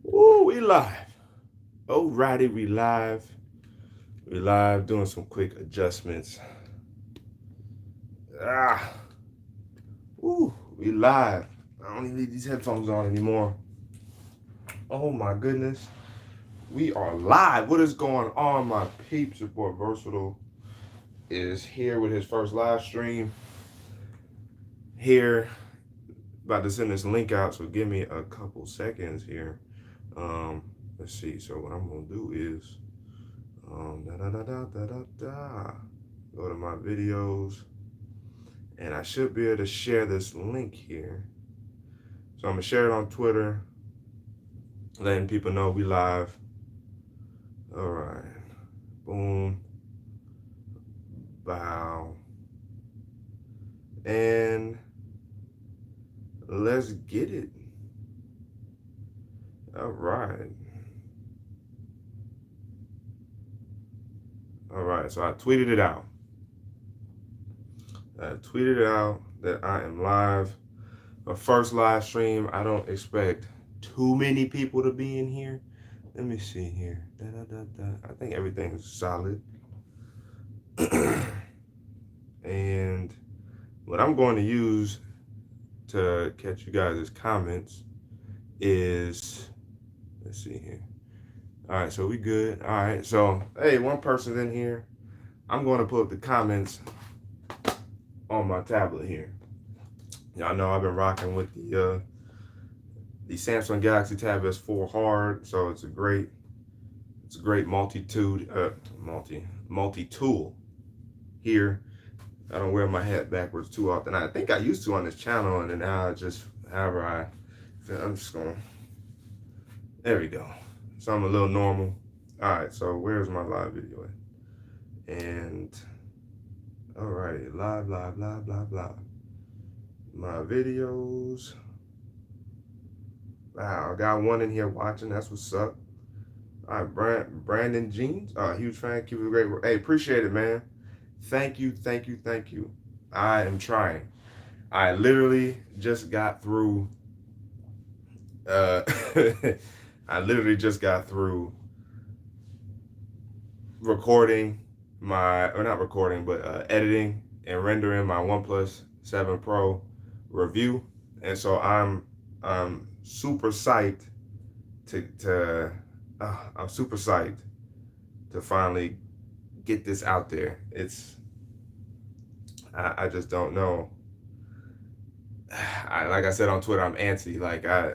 Woo, we live. Alrighty, we live. We live doing some quick adjustments. Ah, woo, we live. I don't even need these headphones on anymore. Oh my goodness. We are live. What is going on, my peeps? Your boy Versatile is here with his first live stream. Here, about to send this link out, so give me a couple seconds here. Let's see. So what I'm gonna do is da da da da da da da. Go to my videos, and I should be able to share this link here. So I'm gonna share it on Twitter, letting people know we live. All right, boom, bow, and let's get it. All right. All right, so I tweeted it out. I tweeted it out that I am live. My first live stream. I don't expect too many people to be in here. Let me see here. Da, da, da, da. I think everything's solid. And what I'm going to use to catch you guys' comments is, let's see here. All right, so we good. All right, so hey, one person's in here. I'm going to pull up the comments on my tablet here. Y'all know I've been rocking with the Samsung Galaxy Tab S4 Hard, so it's a great multi tool here. I don't wear my hat backwards too often. I think I used to on this channel, and then now I just I'm just gonna, there we go. So I'm a little normal. All right, so where's my live video at? And all righty, live, my videos. Wow, I got one in here watching. That's what's up. All right, Brandon Jeans. Huge fan. Keep it great work. Hey, appreciate it, man. Thank you. I am trying. I literally just got through. Uh, I literally just got through recording or not recording, but editing and rendering my OnePlus 7 Pro review, and so I'm super psyched to I'm super psyched to finally get this out there. I just don't know. Like I said on Twitter, I'm antsy. Like I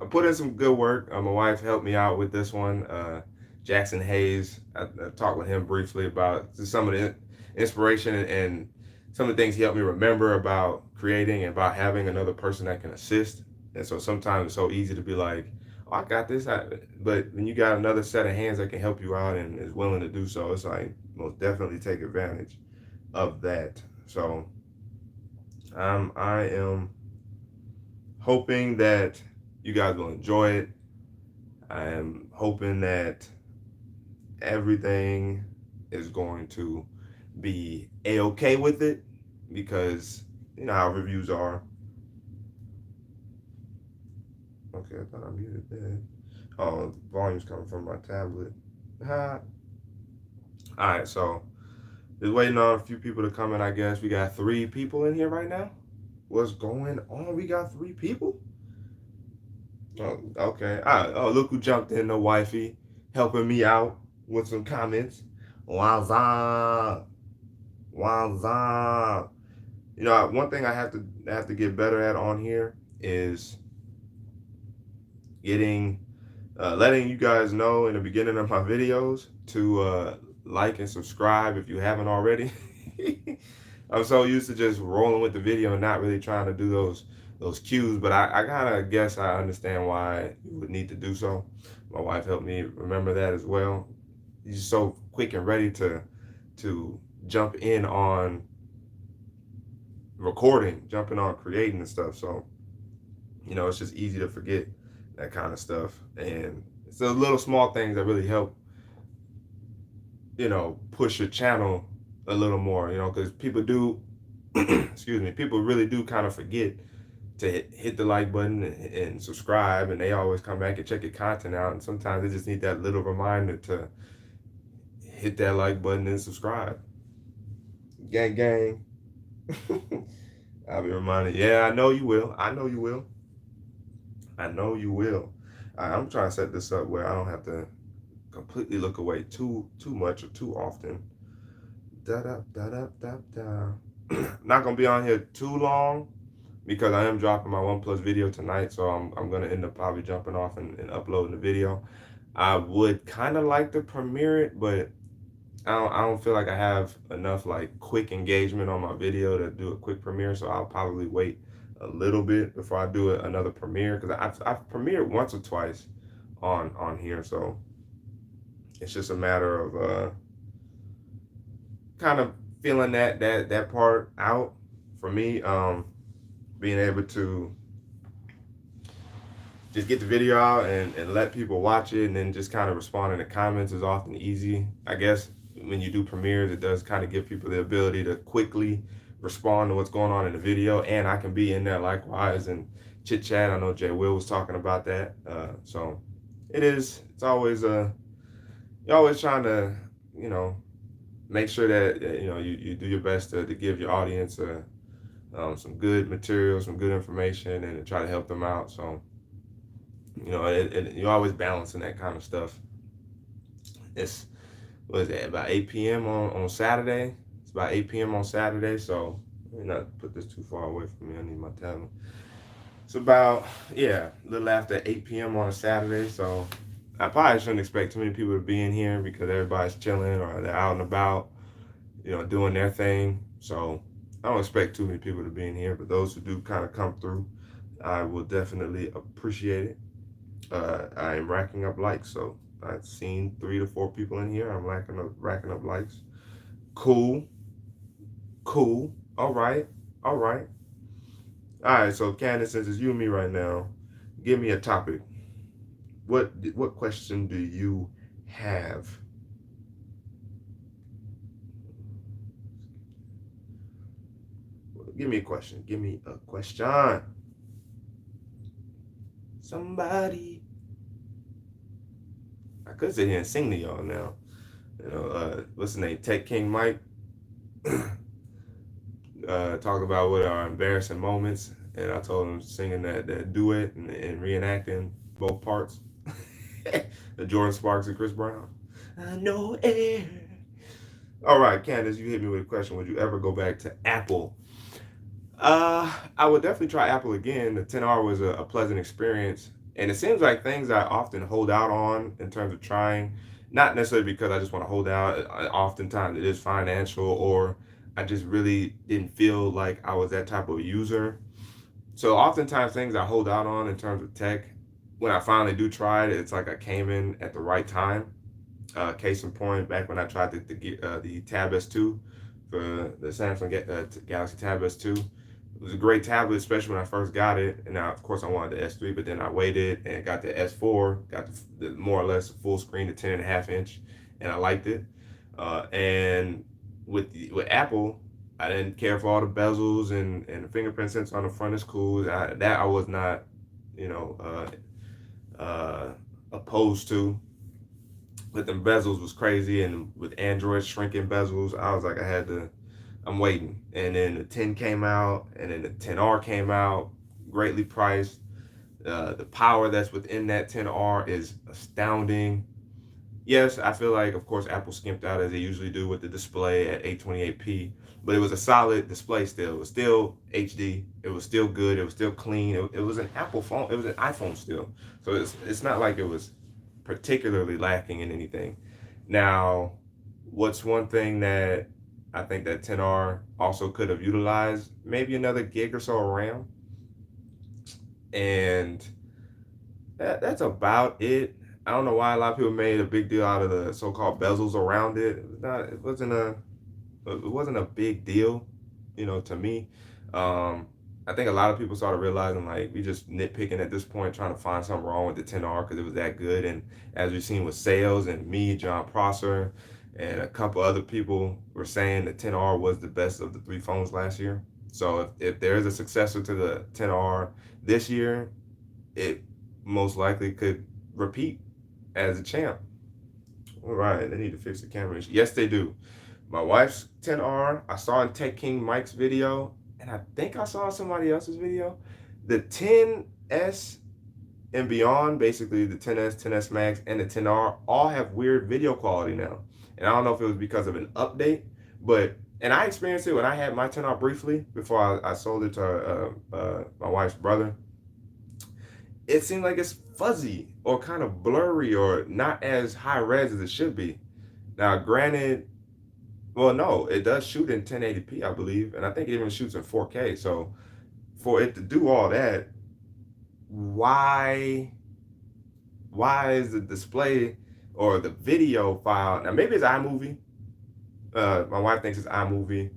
put in some good work. My wife helped me out with this one. Jackson Hayes. I talked with him briefly about some of the inspiration and some of the things he helped me remember about creating and about having another person that can assist. And so sometimes it's so easy to be like, oh, I got this. But when you got another set of hands that can help you out and is willing to do so, it's like most definitely take advantage of that. So I am hoping that you guys will enjoy it. I am hoping that everything is going to be a-okay with it, because you know how reviews are. Okay, I thought I muted that. Oh, volume's coming from my tablet. All right, so just waiting on a few people to come in, I guess. We got 3 people in here right now. What's going on? We got 3 people? Oh, okay. Oh, look who jumped in, the wifey, helping me out with some comments. What's up? What's up? You know, one thing I have to get better at on here is letting you guys know in the beginning of my videos to like and subscribe if you haven't already. I'm so used to just rolling with the video and not really trying to do those cues, but I kind of guess I understand why you would need to do so. My wife helped me remember that as well. She's so quick and ready to jump in on recording, jumping on creating and stuff. So, you know, it's just easy to forget that kind of stuff. And it's the little small things that really help, you know, push your channel a little more, you know, because people do, excuse me, people really do kind of forget to hit the like button and subscribe, and they always come back and check your content out. And sometimes they just need that little reminder to hit that like button and subscribe. Gang, gang. I'll be reminded. Yeah, I know you will. I know you will. I know you will. I'm trying to set this up where I don't have to completely look away too much or too often. Da da da da da da. Not gonna be on here too long because I am dropping my OnePlus video tonight, so I'm gonna end up probably jumping off and uploading the video. I would kind of like to premiere it, but I don't feel like I have enough like quick engagement on my video to do a quick premiere, so I'll probably wait a little bit before I do another premiere because I've premiered once or twice on here, so it's just a matter of kind of feeling that part out for me. Being able to just get the video out and let people watch it, and then just kind of respond in the comments is often easy. I guess when you do premieres, it does kind of give people the ability to quickly respond to what's going on in the video, and I can be in there likewise and chit chat. I know Jay Will was talking about that, so it's always you're always trying to make sure that you do your best to give your audience some good material, some good information, and to try to help them out. So you're always balancing that kind of stuff. It's what is it, about 8 p.m. on Saturday? It's about 8 p.m. on Saturday, so let me not put this too far away from me. I need my tablet. It's about, a little after 8 p.m. on a Saturday, so I probably shouldn't expect too many people to be in here because everybody's chilling or they're out and about, doing their thing. So I don't expect too many people to be in here, but those who do kind of come through, I will definitely appreciate it. I am racking up likes, so I've seen 3 to 4 people in here. I'm racking up likes. Cool. All right. All right, so Candace, since it's you and me right now, give me a topic. What question do you have? Give me a question. Somebody. I could sit here and sing to y'all now. What's his name? Tech King Mike. Talk about what are embarrassing moments, and I told him singing that duet and reenacting both parts. The Jordan Sparks and Chris Brown. I know air. All right, Candace, you hit me with a question. Would you ever go back to Apple? I would definitely try Apple again. The 10R was a pleasant experience, and it seems like things I often hold out on in terms of trying, not necessarily because I just want to hold out. Oftentimes it is financial, or I just really didn't feel like I was that type of user. So oftentimes things I hold out on in terms of tech, when I finally do try it, it's like I came in at the right time. Case in point, back when I tried the Tab S2 for the Samsung Galaxy Tab S2. It was a great tablet, especially when I first got it. And now, of course, I wanted the S3, but then I waited and got the S4, got the more or less full screen, the 10.5-inch, and I liked it. And with Apple, I didn't care for all the bezels and the fingerprint sensor on the front is cool. I was not, opposed to. But the bezels was crazy, and with Android shrinking bezels, I was like, I'm waiting. And then the 10 came out, and then the 10R came out, greatly priced. The power that's within that 10R is astounding. Yes, I feel like, of course, Apple skimped out as they usually do with the display at 828p, but it was a solid display still. It was still HD. It was still good. It was still clean. It was an Apple phone. It was an iPhone still. So it's not like it was particularly lacking in anything. Now, what's one thing that I think that 10R also could have utilized? Maybe another gig or so of RAM. And that's about it. I don't know why a lot of people made a big deal out of the so-called bezels around it. It wasn't a big deal, to me. I think a lot of people started realizing, like, we just nitpicking at this point, trying to find something wrong with the 10R because it was that good. And as we've seen with sales, and me, John Prosser, and a couple other people were saying the 10R was the best of the 3 phones last year. So if there is a successor to the 10R this year, it most likely could repeat as a champ. All right, they need to fix the camera issue. Yes, they do. My wife's 10R, I saw in Tech King Mike's video, and I think I saw somebody else's video. The 10S and beyond, basically the 10S, 10S Max, and the 10R all have weird video quality now. And I don't know if it was because of an update, but, and I experienced it when I had my 10R briefly before I sold it to my wife's brother. It seemed like it's fuzzy or kind of blurry or not as high res as it should be. Now, granted, well, no, it does shoot in 1080p, I believe, and I think it even shoots in 4K. So for it to do all that, why is the display or the video file, now maybe it's iMovie. My wife thinks it's iMovie.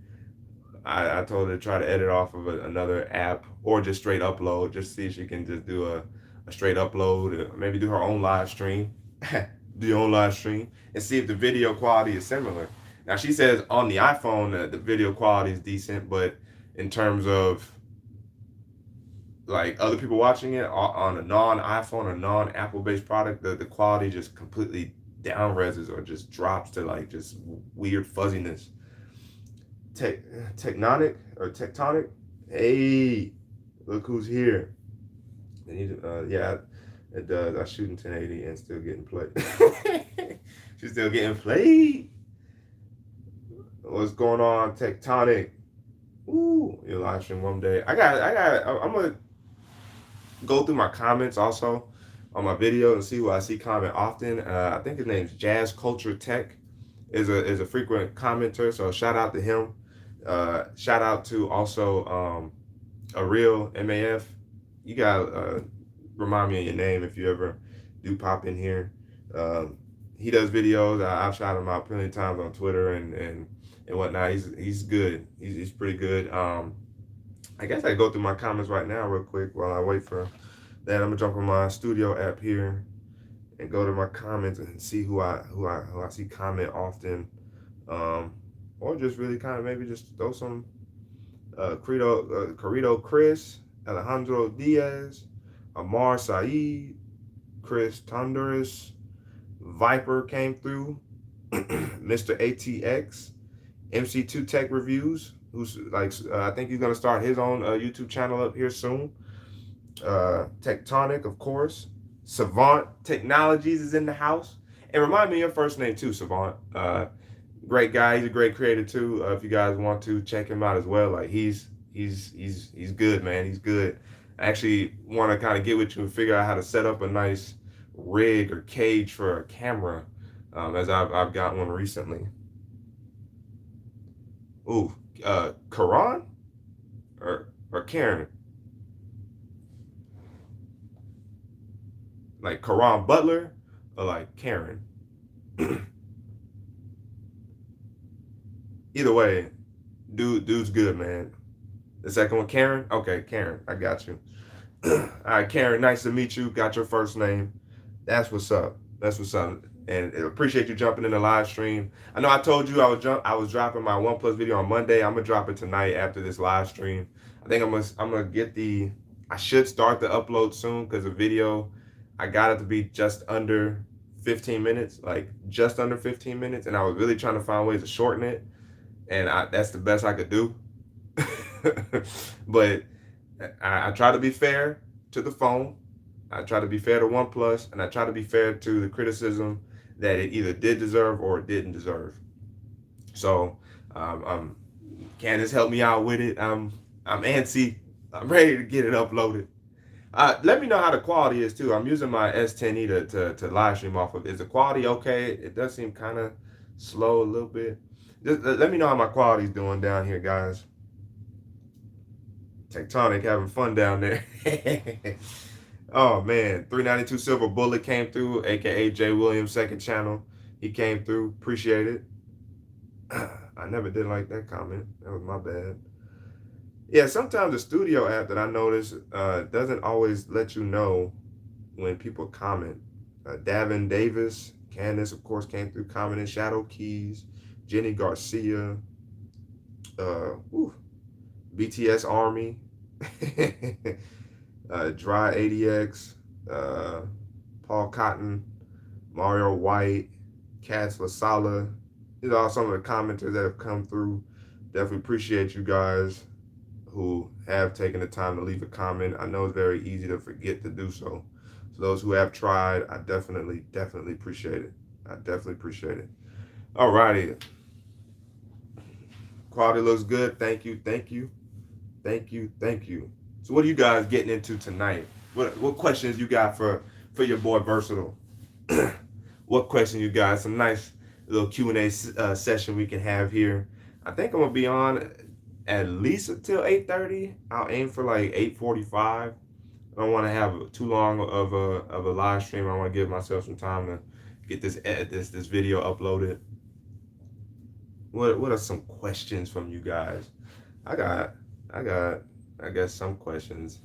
I told her to try to edit off of another app or just straight upload, just see if she can just do a straight upload, maybe do her own live stream, do your own live stream, and see if the video quality is similar. Now she says on the iPhone the video quality is decent, but in terms of like other people watching it on a non-iPhone or non-Apple based product, the quality just completely down reses or just drops to like just weird fuzziness. Tectonic, hey, look who's here. They need to, yeah, it does. I shoot in 1080 and still getting played. She's still getting played. What's going on, Tectonic? Ooh, your live stream one day. I'm gonna go through my comments also on my video and see who I see comment often. I think his name's Jazz Culture Tech is a frequent commenter, so shout out to him. Shout out to also a real MAF. You gotta remind me of your name if you ever do pop in here. He does videos. I've shot him out plenty of times on Twitter and whatnot. He's good. He's pretty good. I guess I go through my comments right now real quick while I wait for that. I'm gonna jump on my studio app here and go to my comments and see who I see comment often, or just really kind of maybe just throw some Corrido Chris, Alejandro Diaz, Amar Saeed, Chris Tonduras, Viper came through, Mr. ATX, MC2 Tech Reviews, who's like, I think he's gonna start his own YouTube channel up here soon. Tectonic, of course. Savant Technologies is in the house. And remind me of your first name too, Savant. Great guy. He's a great creator too. If you guys want to check him out as well, like he's good, man. He's good. I actually want to kind of get with you and figure out how to set up a nice rig or cage for a camera, as I've got one recently. Ooh, Karan or Karen? Like Karan Butler or like Karen? Either way, dude's good, man. The second one, Karen? Okay, Karen, I got you. All right, Karen, nice to meet you. Got your first name. That's what's up. That's what's up. And appreciate you jumping in the live stream. I know I told you I was dropping my OnePlus video on Monday. I'm gonna drop it tonight after this live stream. I think I'm gonna get I should start the upload soon because the video, I got it to be just under 15 minutes, like just under 15 minutes. And I was really trying to find ways to shorten it. And that's the best I could do. But I try to be fair to the phone. I try to be fair to OnePlus, and I try to be fair to the criticism that it either did deserve or it didn't deserve. So Candace helped me out with it. I'm antsy. I'm ready to get it uploaded. Let me know how the quality is too. I'm using my S10e to live stream off of. Is the quality okay? It does seem kind of slow a little bit. Just let me know how my quality's doing down here, guys. Tectonic having fun down there. Oh man, 392 Silver Bullet came through, aka Jay Williams' second channel. He came through, appreciate it. I never did like that comment. That was my bad. Yeah, sometimes the studio app that I notice doesn't always let you know when people comment. Davin Davis, Candace, of course, came through commenting. Shadow Keys, Jenny Garcia, BTS Army, Dry ADX, Paul Cotton, Mario White, Cats Lasala. These are some of the commenters that have come through. Definitely appreciate you guys who have taken the time to leave a comment. I know it's very easy to forget to do so. So those who have tried, I definitely appreciate it. I definitely appreciate it. Alrighty. Quality looks good. Thank you. So what are you guys getting into tonight? What questions you got for your boy Versatile? What question you got? Some nice little Q&A session we can have here. I think I'm gonna be on at least until 8:30. I'll aim for like 8:45. I don't want to have too long of a live stream. I want to give myself some time to get this video uploaded. What are some questions from you guys? I got I guess some questions.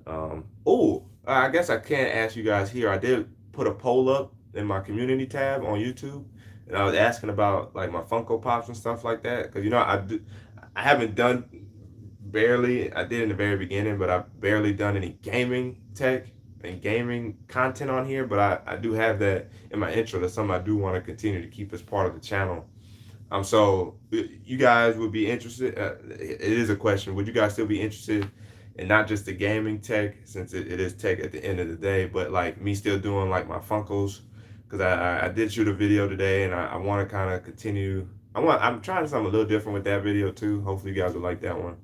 I guess I can't ask you guys here. I did put a poll up in my community tab on YouTube, and I was asking about like my Funko Pops and stuff like that. Cause I haven't done barely. I did in the very beginning, but I've barely done any gaming tech and gaming content on here. But I do have that in my intro. That's something I do want to continue to keep as part of the channel. So you guys would be interested. It is a question. Would you guys still be interested in not just the gaming tech, since it is tech at the end of the day, but like me still doing like my Funkos? Because I did shoot a video today, and I want to kind of continue. I'm trying something a little different with that video too. Hopefully you guys will like that one.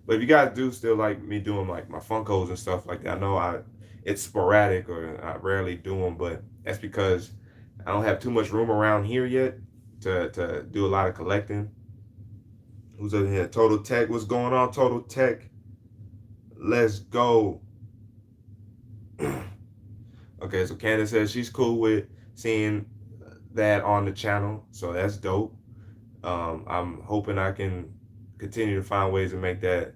But if you guys do still like me doing like my Funkos and stuff like that, I know it's sporadic or I rarely do them, but that's because I don't have too much room around here yet to do a lot of collecting. Who's over here? Total Tech. What's going on, Total Tech? Let's go. Okay, so Candace says she's cool with seeing that on the channel, so that's dope. I'm hoping I can continue to find ways to make that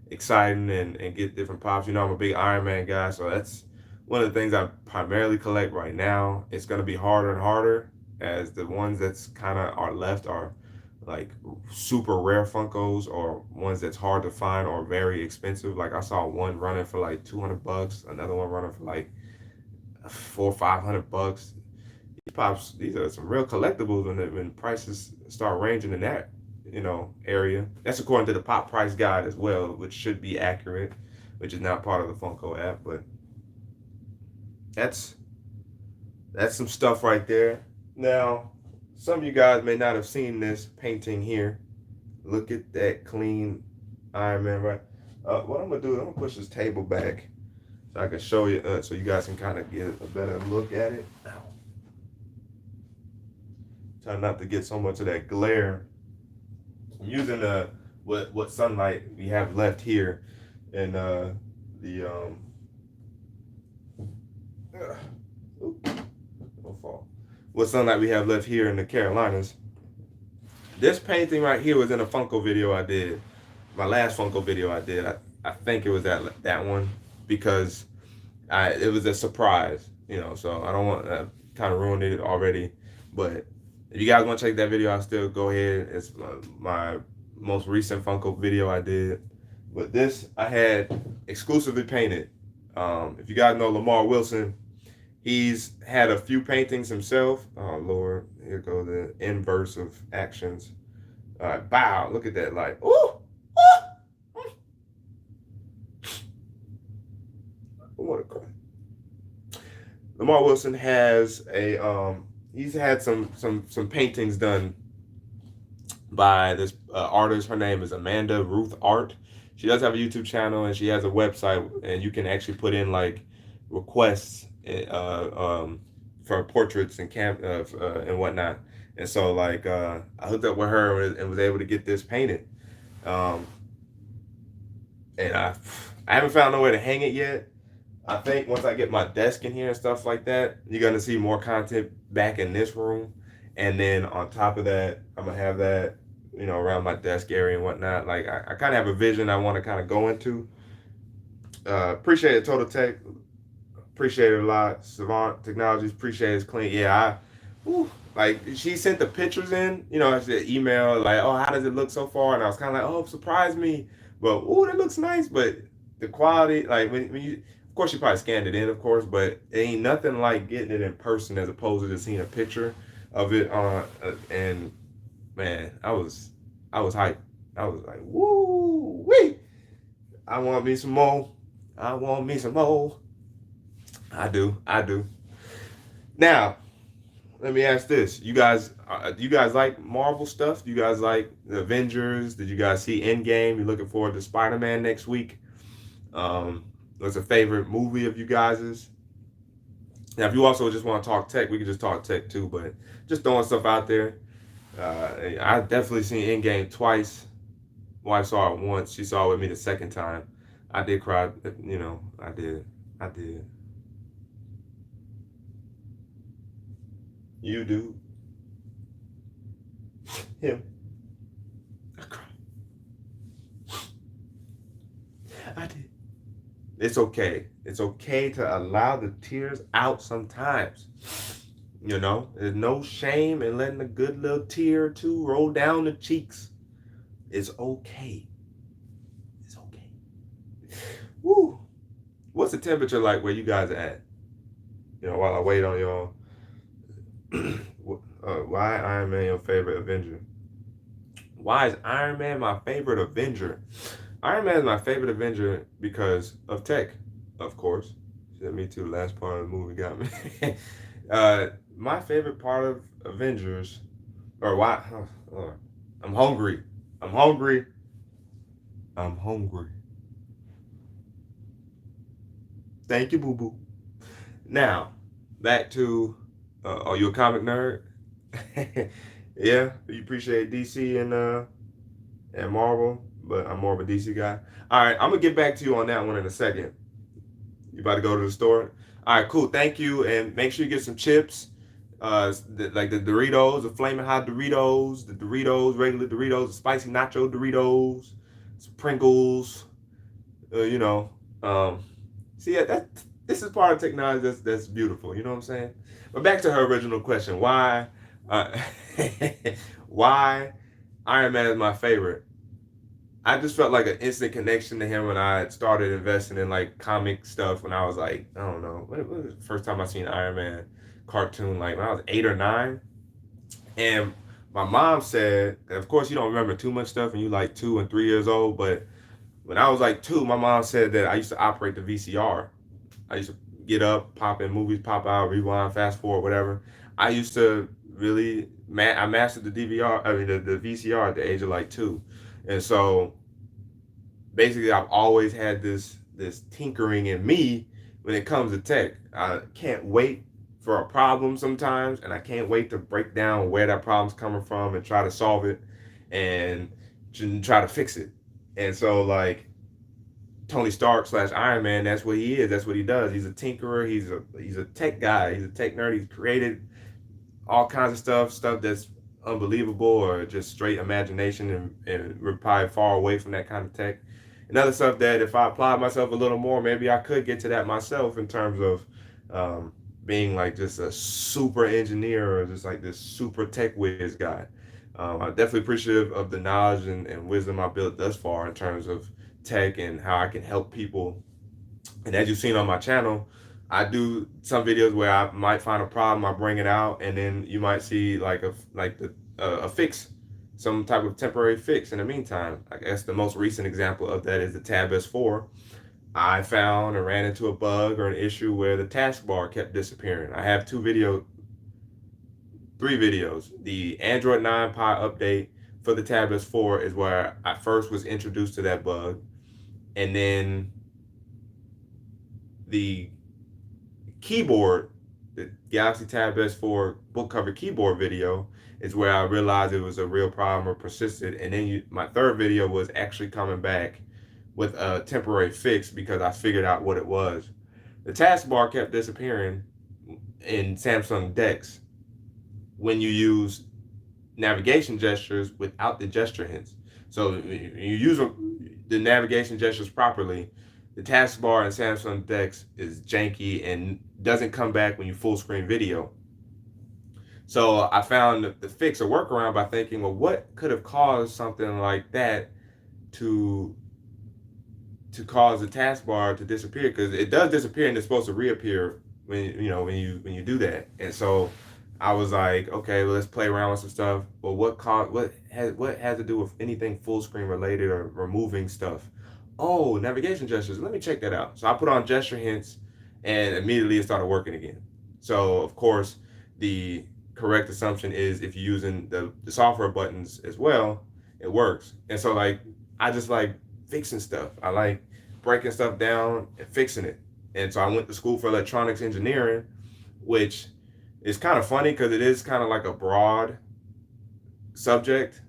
exciting and get different pops. You know, I'm a big Iron Man guy, so that's one of the things I primarily collect right now. It's going to be harder and harder as the ones that's kind of are left are like super rare Funkos or ones that's hard to find or very expensive. Like I saw one running for like $200, another one running for like $400 or $500. These pops, these are some real collectibles when prices start ranging in that area. That's according to the Pop Price Guide as well, which should be accurate, which is not part of the Funko app, but that's some stuff right there. Now, some of you guys may not have seen this painting here. Look at that clean Iron Man, right? What I'm gonna do is I'm gonna push this table back so I can show you, so you guys can kind of get a better look at it. Try not to get so much of that glare. I'm using what sunlight we have left here in what sunlight we have left here in the Carolinas. This painting right here was in a Funko video I did. My last Funko video I did. I think it was that one because it was a surprise, so I don't want to kind of ruin it already. But if you guys want to check that video, I'll still go ahead. It's my most recent Funko video I did. But this I had exclusively painted. If you guys know Lamar Wilson, he's had a few paintings himself. Oh Lord, here go the inverse of actions. All right, bow, look at that light. Ooh! What a cry. Lamar Wilson has he's had some paintings done by this artist. Her name is Amanda Ruth Art. She does have a YouTube channel and she has a website, and you can actually put in like requests for portraits and and whatnot. And so like I hooked up with her and was able to get this painted. And I haven't found no way to hang it yet. I think once I get my desk in here and stuff like that, you're going to see more content back in this room. And then on top of that, I'm going to have that, around my desk area and whatnot. Like, I kind of have a vision I want to kind of go into. Appreciate it, Total Tech. Appreciate it a lot. Savant Technologies, appreciate it's clean. Yeah, like, she sent the pictures in, the email, like, oh, how does it look so far? And I was kind of like, oh, surprise me. But ooh, that looks nice. But the quality, like when you, of course, you probably scanned it in, of course, but it ain't nothing like getting it in person as opposed to just seeing a picture of it on. And man, I was hyped. I was like, woo wee! I want me some more. I want me some more. I do. I do. Now, let me ask this: do you guys like Marvel stuff? Do you guys like the Avengers? Did you guys see Endgame? You looking forward to Spider-Man next week? What's a favorite movie of you guys's? Now, if you also just want to talk tech, we can just talk tech too. But just throwing stuff out there. I definitely seen Endgame twice. Wife saw it once. She saw it with me the second time. I did cry. You know, I did. I did. You do. Him. I cried. I did. It's okay. It's okay to allow the tears out sometimes. You know, there's no shame in letting a good little tear or two roll down the cheeks. It's okay. It's okay. Woo. What's the temperature like where you guys are at? You know, while I wait on y'all. Why Iron Man your favorite Avenger? Why is Iron Man my favorite Avenger? Iron Man is my favorite Avenger because of tech, of course. Yeah, me too. Last part of the movie got me. My favorite part of Avengers, or why? I'm hungry. I'm hungry. I'm hungry. Thank you, boo boo. Now, back to, are you a comic nerd? Yeah, you appreciate DC and Marvel, but I'm more of a DC guy. All right, I'm gonna get back to you on that one in a second. You about to go to the store? All right, cool. Thank you, and make sure you get some chips. Like the Doritos, the flaming hot Doritos, the Doritos, regular Doritos, the spicy nacho Doritos, some Pringles. You know, um, see, that this is part of technology that's beautiful. You know what I'm saying? But back to her original question: why, uh, why Iron Man is my favorite? I just felt like an instant connection to him when I started investing in like comic stuff when I was like, I don't know, what was the first time I seen Iron Man cartoon? Like when I was 8 or 9. And my mom said, of course you don't remember too much stuff when you like 2 and 3 years old, but when I was like 2, my mom said that I used to operate the VCR. I used to get up, pop in movies, pop out, rewind, fast forward, whatever. I used to really, I mastered the DVR, I mean the VCR at the age of like 2. And so basically I've always had this tinkering in me when it comes to tech. I can't wait for a problem sometimes, and I can't wait to break down where that problem's coming from and try to solve it and try to fix it. And so like Tony Stark slash Iron Man, that's what he is. That's what he does. He's a tinkerer. He's a tech guy. He's a tech nerd. He's created all kinds of stuff that's unbelievable or just straight imagination, and we're probably far away from that kind of tech. And other stuff that if I applied myself a little more, maybe I could get to that myself in terms of being like just a super engineer or just like this super tech whiz guy. I'm definitely appreciative of the knowledge and wisdom I built thus far in terms of tech and how I can help people. And as you've seen on my channel, I do some videos where I might find a problem, I bring it out, and then you might see like a fix, some type of temporary fix in the meantime. I guess the most recent example of that is the Tab S4. I found or ran into a bug or an issue where the taskbar kept disappearing. I have 3 videos. The Android 9 Pie update for the Tab S4 is where I first was introduced to that bug. And then the keyboard, the Galaxy Tab S4 book cover keyboard video is where I realized it was a real problem or persisted. And then my third video was actually coming back with a temporary fix because I figured out what it was. The taskbar kept disappearing in Samsung DeX when you use navigation gestures without the gesture hints. So you use the navigation gestures properly, the taskbar in Samsung DeX is janky and doesn't come back when you full screen video. So I found the fix, a workaround, by thinking, well, what could have caused something like that to to cause the taskbar to disappear, because it does disappear and it's supposed to reappear when you do that. And so I was like, okay, well, let's play around with some stuff. But what has to do with anything full screen related or removing stuff? Oh, navigation gestures. Let me check that out. So I put on gesture hints, and immediately it started working again. So of course, the correct assumption is if you're using the software buttons as well, it works. And so like I just like fixing stuff. I like breaking stuff down and fixing it. And so I went to school for electronics engineering, which is kind of funny because it is kind of like a broad subject,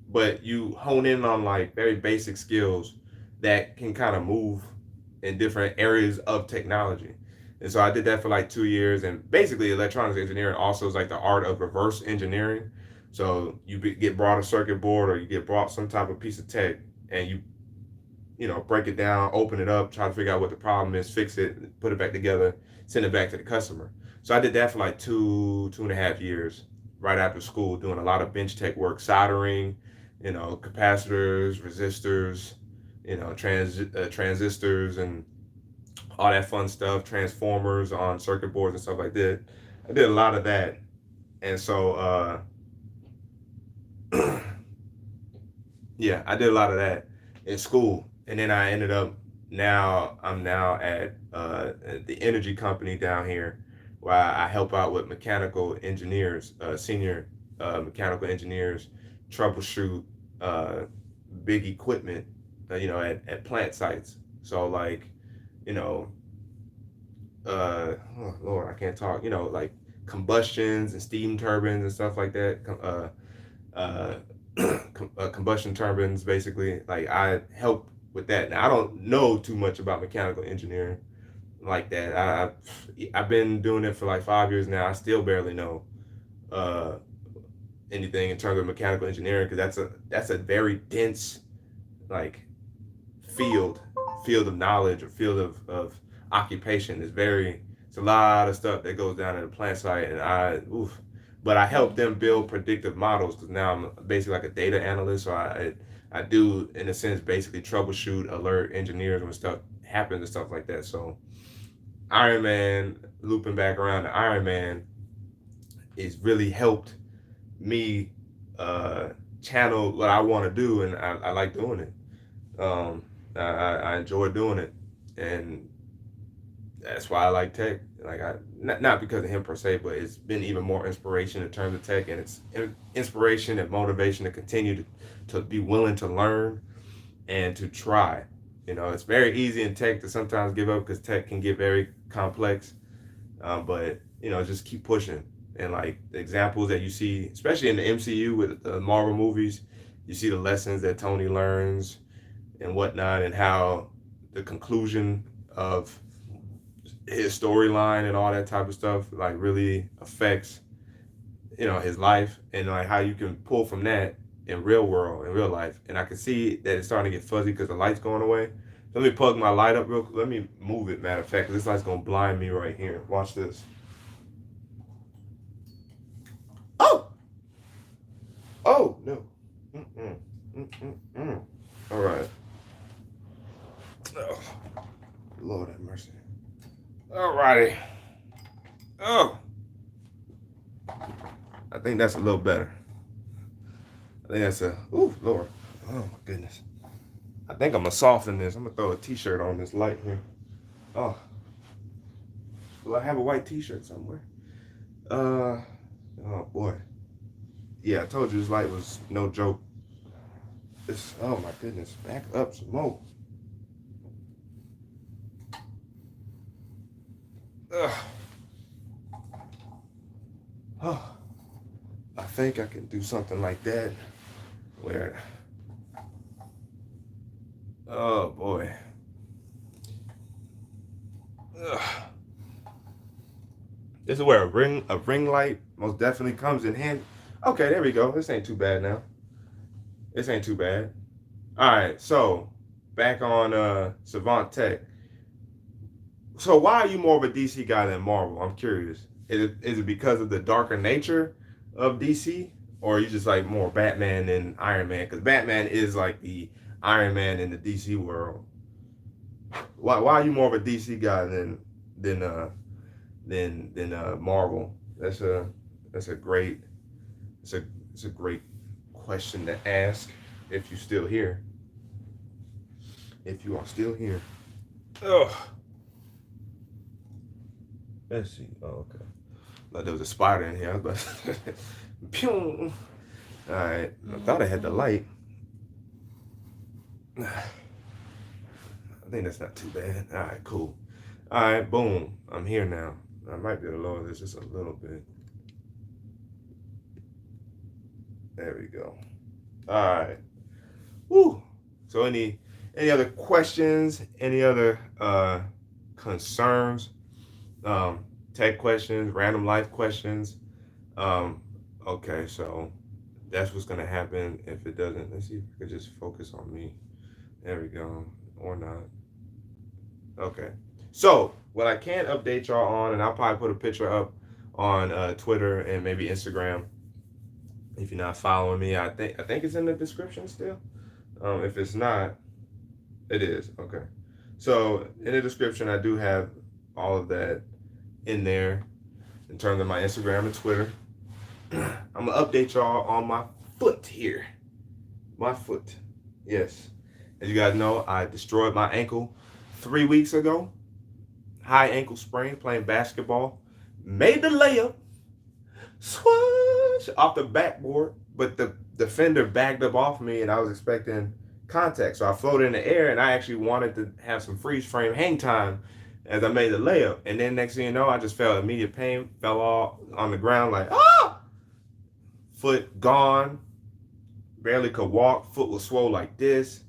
but you hone in on like very basic skills that can kind of move in different areas of technology. And so I did that for like 2 years. And basically, electronics engineering also is like the art of reverse engineering. So get brought a circuit board, or you get brought some type of piece of tech, and you break it down, open it up, try to figure out what the problem is, fix it, put it back together, send it back to the customer. So I did that for like 2.5 years right after school, doing a lot of bench tech work, soldering, capacitors, resistors, transistors, and all that fun stuff, transformers on circuit boards and stuff like that. I did a lot of that. And so, yeah, I did a lot of that in school. And then I ended up, I'm now at the energy company down here, where I help out with mechanical engineers, senior mechanical engineers, troubleshoot big equipment, at plant sites. So like, oh Lord, I can't talk, like combustions and steam turbines and stuff like that. Combustion turbines, basically. Like I help with that. Now I don't know too much about mechanical engineering like that. I've been doing it for like 5 years now. I still barely know uh, anything in terms of mechanical engineering, because that's a very dense like field of knowledge, or field of occupation. It's a lot of stuff that goes down at a plant site, and but I help them build predictive models, because now I'm basically like a data analyst. So I do, in a sense, basically troubleshoot, alert engineers when stuff happens and stuff like that. So Iron Man, looping back around to Iron Man, is really helped me channel what I want to do, and I like doing it. I enjoy doing it, and that's why I like tech. Like not because of him per se, but it's been even more inspiration in terms of tech, and it's inspiration and motivation to continue to be willing to learn and to try. It's very easy in tech to sometimes give up, because tech can get very complex. But just keep pushing. And like the examples that you see, especially in the MCU with the Marvel movies, you see the lessons that Tony learns and whatnot, and how the conclusion of his storyline and all that type of stuff like really affects his life, and like how you can pull from that in real life. And I can see that it's starting to get fuzzy because the light's going away. Let me plug my light up real quick. Let me move it, matter of fact, because this light's gonna blind me right here. Watch this. Oh no. All right. Oh, Lord have mercy. All righty. Oh, I think that's a little better. I think that's Lord. Oh my goodness. I think I'm gonna soften this. I'm gonna throw a t-shirt on this light here. Oh, will I have a white t-shirt somewhere? Oh boy. Yeah, I told you this light was no joke. Oh my goodness. Back up some more. Oh, I think I can do something like that where, oh boy. This is where a ring light most definitely comes in handy. Okay, there we go. This ain't too bad now. This ain't too bad. All right, so back on Savant Tech. So why are you more of a DC guy than Marvel? I'm curious. Is it because of the darker nature of DC, or are you just like more Batman than Iron Man? Because Batman is like the Iron Man in the DC world. Why are you more of a DC guy than Marvel? That's a great it's a great question to ask. If you still here, if you are still here. Oh, let's see. Oh, okay. Like there was a spider in here. I was about to Pew! All right. I thought I had the light. I think that's not too bad. All right, cool. All right, boom. I'm here now. I might be able to lower this just a little bit. There we go. All right. Woo. So any other questions? Any other concerns? Tech questions, random life questions. Um, okay, so that's what's gonna happen if it doesn't. Let's see if I could just focus on me. There we go. Or not. Okay. So what I can update y'all on, and I'll probably put a picture up on Twitter and maybe Instagram. If you're not following me, I think it's in the description still. If it's not, it is. Okay. So in the description, I do have all of that in there in terms of my Instagram and Twitter. I'm gonna update y'all on my foot here. My foot. Yes. As you guys know, I destroyed my ankle 3 weeks ago. High ankle sprain playing basketball. Made the layup. Swoosh off the backboard, but the defender backed up off me and I was expecting contact. So I floated in the air and I actually wanted to have some freeze frame hang time as I made the layup. And then next thing you know, I just felt immediate pain, fell all on the ground like, ah! Foot gone, barely could walk, foot was swole like this.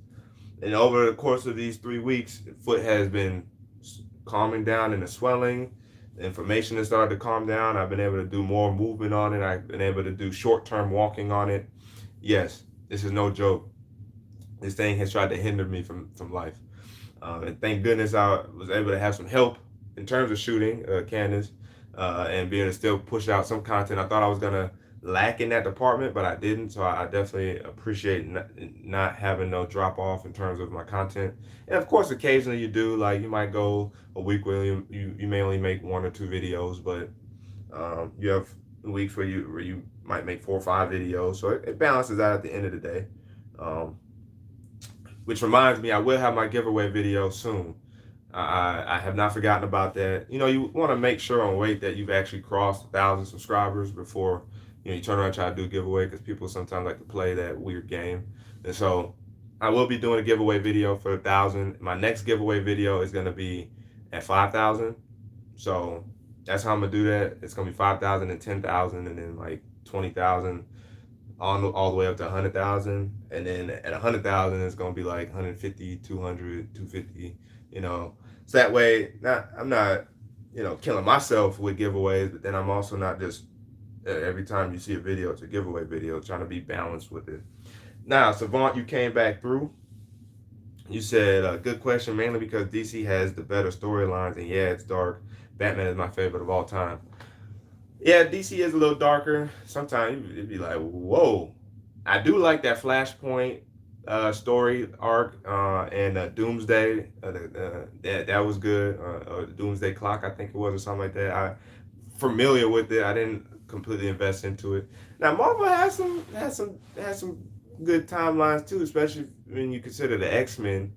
And over the course of these 3 weeks, the foot has been calming down in the swelling. The inflammation has started to calm down. I've been able to do more movement on it. I've been able to do short-term walking on it. Yes, this is no joke. This thing has tried to hinder me from life. And thank goodness I was able to have some help in terms of shooting, Candace, and being able to still push out some content. I thought I was going to lack in that department, but I didn't. So I definitely appreciate not having no drop off in terms of my content. And of course, occasionally you do, like you might go a week where you may only make 1 or 2 videos, but you have weeks where you might make 4 or 5 videos. So it balances out at the end of the day. Which reminds me, I will have my giveaway video soon. I have not forgotten about that. You know, you want to make sure on weight that you've actually crossed 1,000 subscribers before you turn around and try to do a giveaway, because people sometimes like to play that weird game. And so I will be doing a giveaway video for 1,000. My next giveaway video is going to be at 5,000. So that's how I'm going to do that. It's going to be 5,000 and 10,000 and then like 20,000 all the way up to 100,000. And then at 100,000, it's going to be like 150, 200, 250, So that way, I'm not, killing myself with giveaways, but then I'm also not just every time you see a video, it's a giveaway video, trying to be balanced with it. Now, Savant, you came back through. You said, good question, mainly because DC has the better storylines, and yeah, it's dark. Batman is my favorite of all time. Yeah, DC is a little darker. Sometimes it'd be like, whoa. I do like that Flashpoint story arc and Doomsday. That was good. Or Doomsday Clock, I think it was, or something like that. I'm familiar with it. I didn't completely invest into it. Now Marvel has some good timelines too, especially when you consider the X-Men.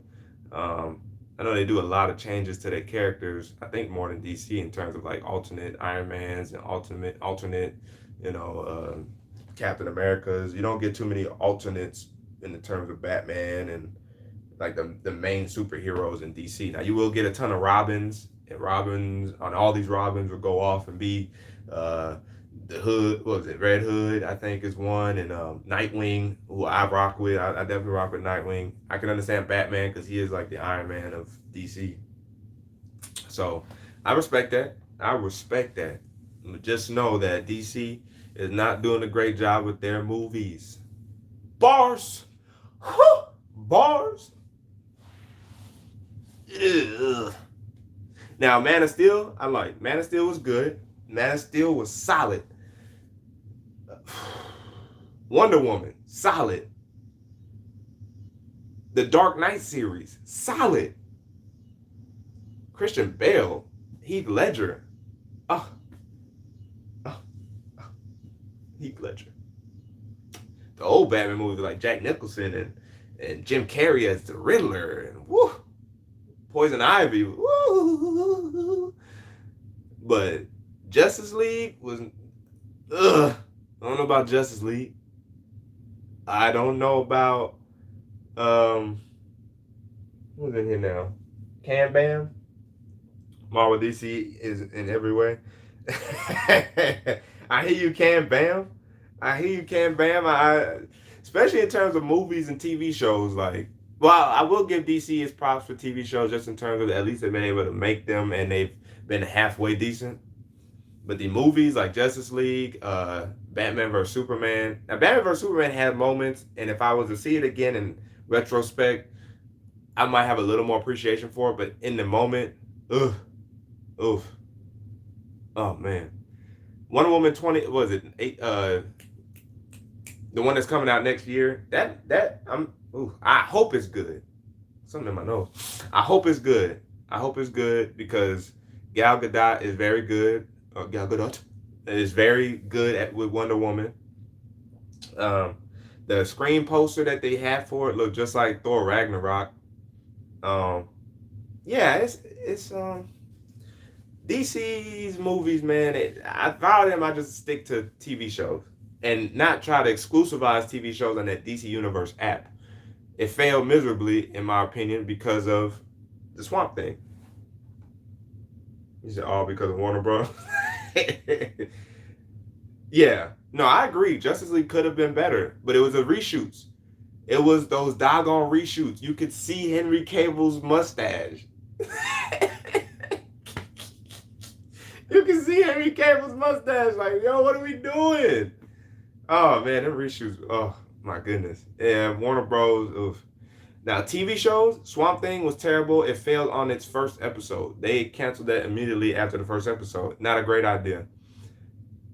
I know they do a lot of changes to their characters. I think more than DC in terms of like alternate Iron Mans and alternate, Captain Americas. You don't get too many alternates in the terms of Batman and like the main superheroes in DC. Now you will get a ton of Robins, and all these Robins will go off and be the Hood, what was it? Red Hood, I think, is one, and Nightwing, who I rock with. I definitely rock with Nightwing. I can understand Batman because he is like the Iron Man of DC. So I respect that. Just know that DC is not doing a great job with their movies. Bars. Whew. Bars. Ugh. Now, Man of Steel, I like. Man of Steel was good. Man of Steel was solid. Wonder Woman, solid. The Dark Knight series, solid. Christian Bale, Heath Ledger. Oh, oh, oh, Heath Ledger. The old Batman movies like Jack Nicholson and Jim Carrey as the Riddler and woo, Poison Ivy. Woo. But Justice League was ugh. I don't know about Justice League. I don't know about who's in here now? Cam Bam. Marvel DC is in every way. I hear you, Cam Bam. I hear you, Cam Bam. Especially in terms of movies and TV shows. Like, well, I will give DC its props for TV shows just in terms of at least they've been able to make them and they've been halfway decent. But the movies like Justice League, Batman vs Superman. Now, Batman vs Superman had moments, and if I was to see it again in retrospect, I might have a little more appreciation for it. But in the moment, ugh. Oof. Oh man. Wonder Woman 20 was it 8 the one that's coming out next year. I hope it's good. Something in my nose. I hope it's good. I hope it's good because Gal Gadot is very good. Gal Gadot is very good with Wonder Woman. The screen poster that they had for it looked just like Thor Ragnarok. Yeah, it's DC's movies, man. I vow them. I just stick to TV shows and not try to exclusivize TV shows on that DC Universe app. It failed miserably, in my opinion, because of the Swamp Thing. You said all because of Warner Bros. Yeah, no, I agree. Justice League could have been better, but it was a reshoots. It was those doggone reshoots. You could see Henry Cavill's mustache. You can see Henry Cavill's mustache. Like, yo, what are we doing? Oh man, them reshoots. Oh my goodness. Yeah, Warner Bros. Oof. Now, TV shows, Swamp Thing was terrible. It failed on its first episode. They canceled that immediately after the first episode. Not a great idea.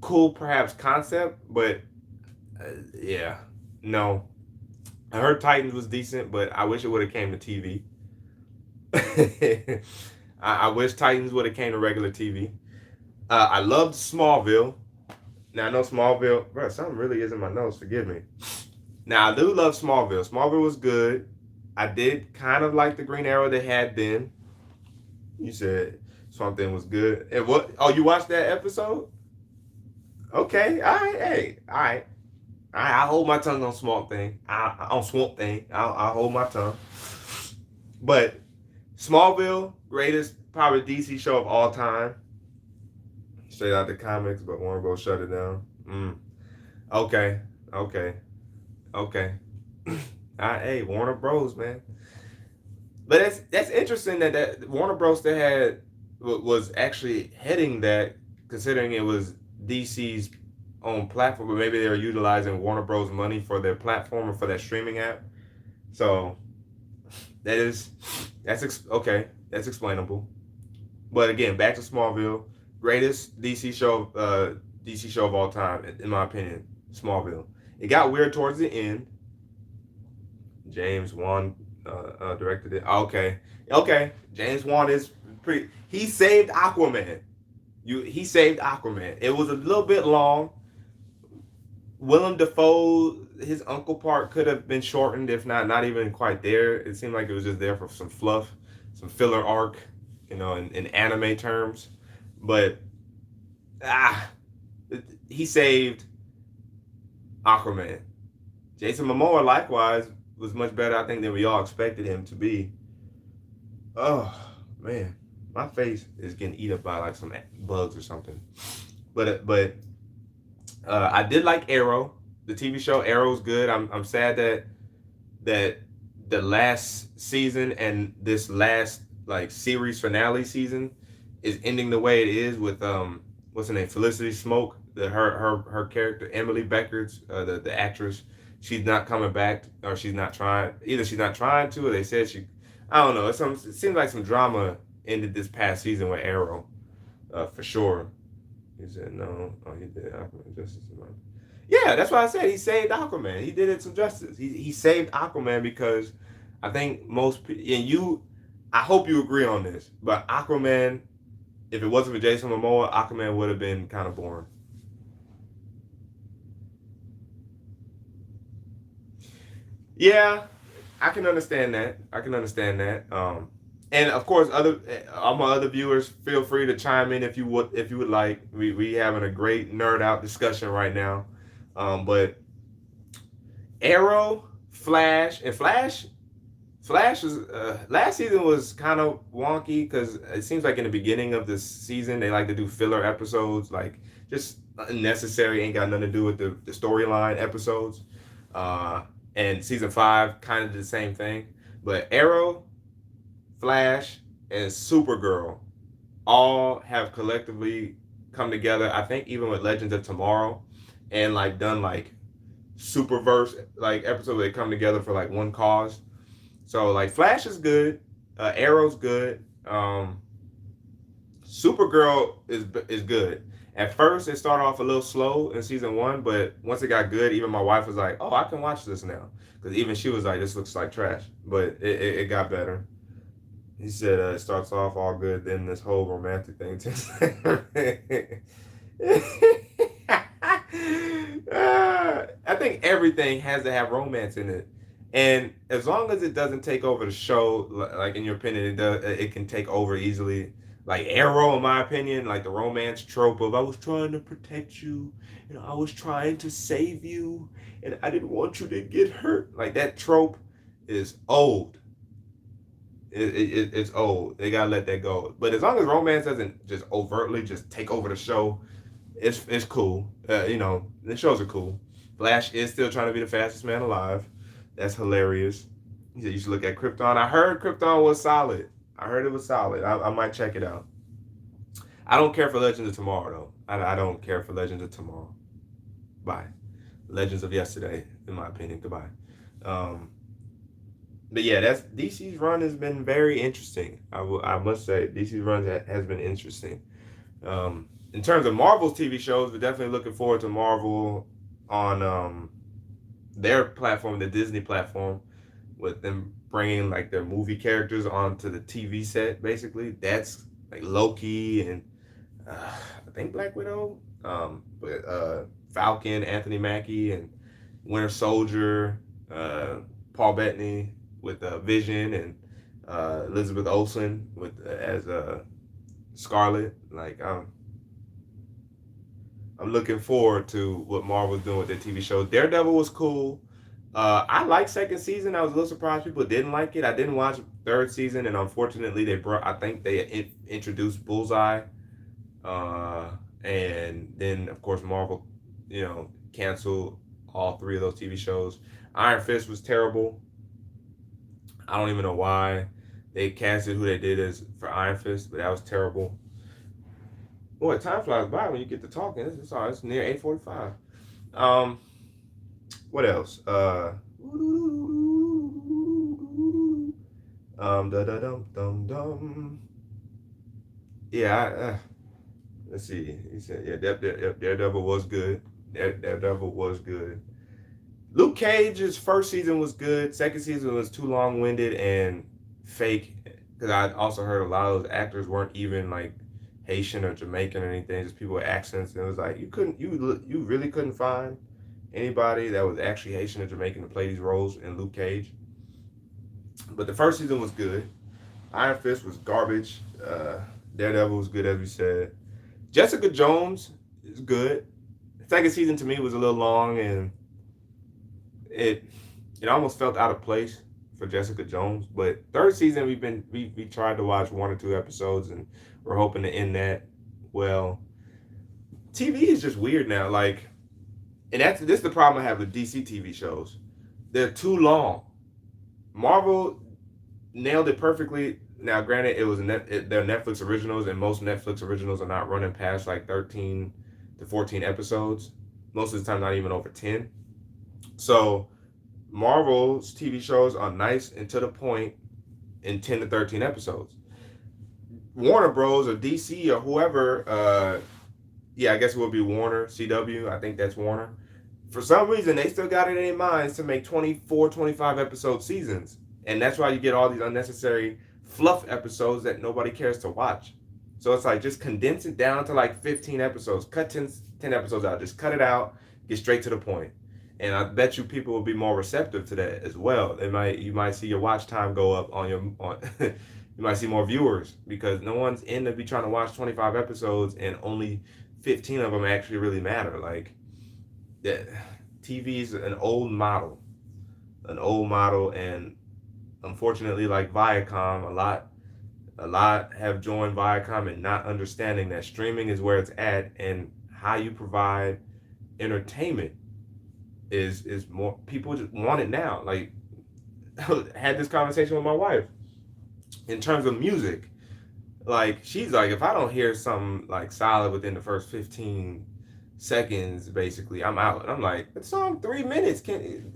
Cool, perhaps, concept, but yeah, no. I heard Titans was decent, but I wish it would have came to TV. I wish Titans would have came to regular TV. I loved Smallville. Now, I know Smallville, bro, something really is in my nose. Forgive me. Now, I do love Smallville. Smallville was good. I did kind of like the Green Arrow they had then. You said something was good. And what? Oh, you watched that episode? Okay. All right. Hey. All right. I hold my tongue on Swamp Thing. On Swamp Thing. I'll hold my tongue. But Smallville, greatest probably DC show of all time. Straight out the comics, but Warner Bros. Shut it down. Okay. Hey, Warner Bros. Man. But that's interesting that Warner Bros. Was actually heading that, considering it was DC's own platform, but maybe they were utilizing Warner Bros. Money for their platform or for that streaming app. So that's explainable. But again, back to Smallville, greatest DC show of all time, in my opinion. Smallville. It got weird towards the end. James Wan directed it. Okay. James Wan is pretty. He saved Aquaman. He saved Aquaman. It was a little bit long. Willem Dafoe, his uncle part could have been shortened, if not even quite there. It seemed like it was just there for some fluff, some filler arc, in anime terms. But he saved Aquaman. Jason Momoa, likewise, was much better, I think, than we all expected him to be. Oh man, my face is getting eaten up by like some bugs or something. But I did like Arrow, the TV show. Arrow's good. I'm sad that the last season and this last like series finale season is ending the way it is with what's her name, Felicity Smoke, her character, Emily Becker's the actress. She's not coming back, or she's not trying. Either she's not trying to, or they said she. I don't know. It seems like some drama ended this past season with Arrow, for sure. He said no. Oh, he did Aquaman justice. Yeah, that's why I said he saved Aquaman. He did it some justice. He saved Aquaman because I think most and you. I hope you agree on this, but Aquaman, if it wasn't for Jason Momoa, Aquaman would have been kind of boring. Yeah, I can understand that. I can understand that. And of course, all my other viewers, feel free to chime in if you would like. We having a great nerd out discussion right now. But Arrow, Flash, and Flash was last season was kind of wonky because it seems like in the beginning of the season they like to do filler episodes, like just unnecessary, ain't got nothing to do with the storyline episodes. Uh, and season 5 kind of did the same thing. But Arrow, Flash, and Supergirl all have collectively come together. I think even with Legends of Tomorrow, and like done like superverse like episodes where they come together for like one cause. So like Flash is good, Arrow's good, Supergirl is good. At first, it started off a little slow in season 1, but once it got good, even my wife was like, "Oh, I can watch this now," because even she was like, "This looks like trash," but it got better. He said it starts off all good, then this whole romantic thing takes. I think everything has to have romance in it, and as long as it doesn't take over the show, like in your opinion, it does. It can take over easily. Like Arrow, in my opinion, like the romance trope of "I was trying to protect you, I was trying to save you, and I didn't want you to get hurt." Like that trope is old. It's old. They gotta let that go. But as long as romance doesn't just overtly just take over the show, it's cool. The shows are cool. Flash is still trying to be the fastest man alive. That's hilarious. He said you should look at Krypton. I heard Krypton was solid. I heard it was solid. I might check it out. I don't care for Legends of Tomorrow though. I don't care for Legends of Tomorrow. Bye. Legends of Yesterday, in my opinion. Goodbye. Um, but yeah, that's DC's run has been very interesting. I must say DC's run has been interesting. In terms of Marvel's TV shows, we're definitely looking forward to Marvel on their platform, the Disney platform, with them bringing like their movie characters onto the TV set. Basically, that's like Loki and I think Black Widow, but Falcon, Anthony Mackie, and Winter Soldier, Paul Bettany with Vision, and Elizabeth Olsen with as Scarlet. Like I'm looking forward to what Marvel's doing with their TV show. Daredevil was cool. I liked second season. I was a little surprised people didn't like it. I didn't watch third season, and unfortunately, I think they introduced Bullseye, and then of course Marvel, canceled all 3 of those TV shows. Iron Fist was terrible. I don't even know why they casted who they did as for Iron Fist, but that was terrible. Boy, time flies by when you get to talking. It's near 8:45. Um, what else? Da da dum dum dum. Yeah, let's see. He said, yeah, Daredevil was good. Daredevil was good. Luke Cage's first season was good. Second season was too long winded and fake. Because I also heard a lot of those actors weren't even like Haitian or Jamaican or anything, just people with accents. And it was like you really couldn't find anybody that was actually Haitian or Jamaican to play these roles in Luke Cage. But the first season was good. Iron Fist was garbage. Daredevil was good, as we said. Jessica Jones is good. The second season to me was a little long, and it almost felt out of place for Jessica Jones. But third season, we tried to watch 1 or 2 episodes, and we're hoping to end that well. TV is just weird now. Like, and this is the problem I have with DC TV shows. They're too long. Marvel nailed it perfectly. Now, granted, they're Netflix originals, and most Netflix originals are not running past like 13 to 14 episodes. Most of the time, not even over 10. So, Marvel's TV shows are nice and to the point in 10 to 13 episodes. Warner Bros. Or DC or whoever, I guess it would be Warner, CW. I think that's Warner. For some reason, they still got it in their minds to make 24, 25 episode seasons. And that's why you get all these unnecessary fluff episodes that nobody cares to watch. So it's like just condense it down to like 15 episodes. Cut 10 episodes out. Just cut it out. Get straight to the point. And I bet you people will be more receptive to that as well. You might see your watch time go up on you might see more viewers because no one's in to be trying to watch 25 episodes and only 15 of them actually really matter. Like that TV's an old model. And unfortunately, like Viacom, a lot have joined Viacom and not understanding that streaming is where it's at, and how you provide entertainment is more. People just want it now. Like I had this conversation with my wife in terms of music. Like she's like, if I don't hear something like solid within the first 15 seconds, basically I'm out. And I'm like, it's song 3 minutes. Can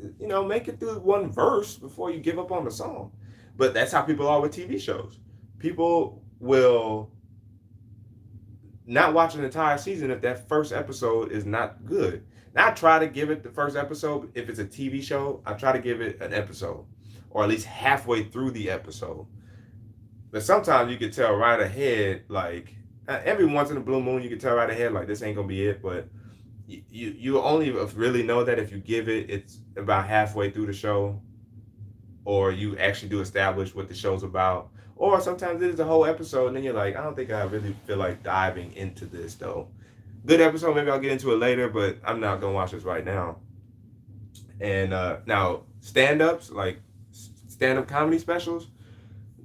make it through one verse before you give up on the song. But that's how people are with TV shows. People will not watch an entire season if that first episode is not good. Now I try to give it the first episode. If it's a TV show, I try to give it an episode, or at least halfway through the episode. But sometimes you can tell right ahead, like every once in a blue moon, you can tell right ahead, like this ain't gonna be it. But you only really know that if you give it's about halfway through the show, or you actually do establish what the show's about. Or sometimes it is a whole episode, and then you're like, I don't think I really feel like diving into this though. Good episode, maybe I'll get into it later, but I'm not gonna watch this right now. And now stand-ups, like stand-up comedy specials,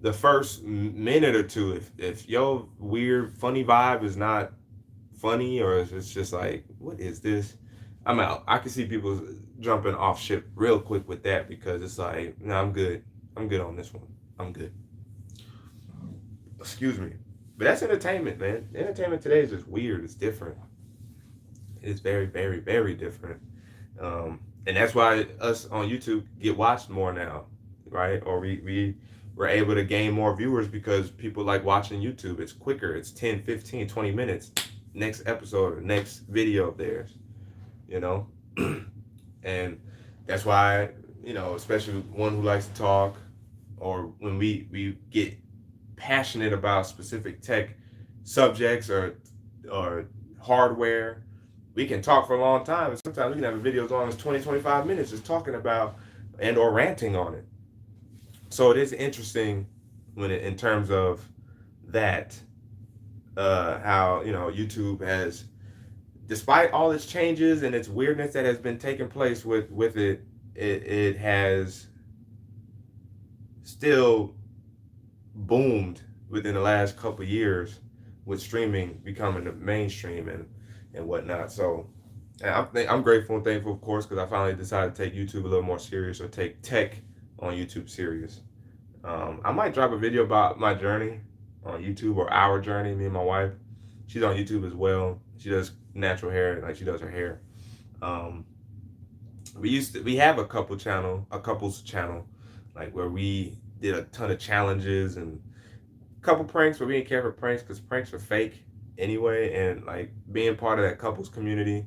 the first minute or two, if your weird funny vibe is not funny, or if it's just like, what is this, I'm out. I can see people jumping off ship real quick with that, because it's like, no, I'm good on this one. I'm good. Excuse me. But that's entertainment, man. Entertainment today is just weird. It's different. It's very, very, very different. And that's why us on YouTube get watched more now, right? Or we're able to gain more viewers because people like watching YouTube. It's quicker. It's 10, 15, 20 minutes. Next episode or next video of theirs, And that's why, especially one who likes to talk, or when we get passionate about specific tech subjects or hardware, we can talk for a long time. And sometimes we can have a video as long as 20, 25 minutes just talking about and or ranting on it. So it is interesting in terms of that, how YouTube has, despite all its changes and its weirdness that has been taking place with it has still boomed within the last couple of years, with streaming becoming the mainstream and whatnot. So I'm grateful and thankful, of course, because I finally decided to take YouTube a little more serious, or take tech on YouTube serious. I might drop a video about my journey on YouTube, or our journey, me and my wife. She's on YouTube as well. She does natural hair, like she does her hair. We have a couples channel, like where we did a ton of challenges and a couple pranks, but we didn't care for pranks because pranks are fake anyway. And like being part of that couples community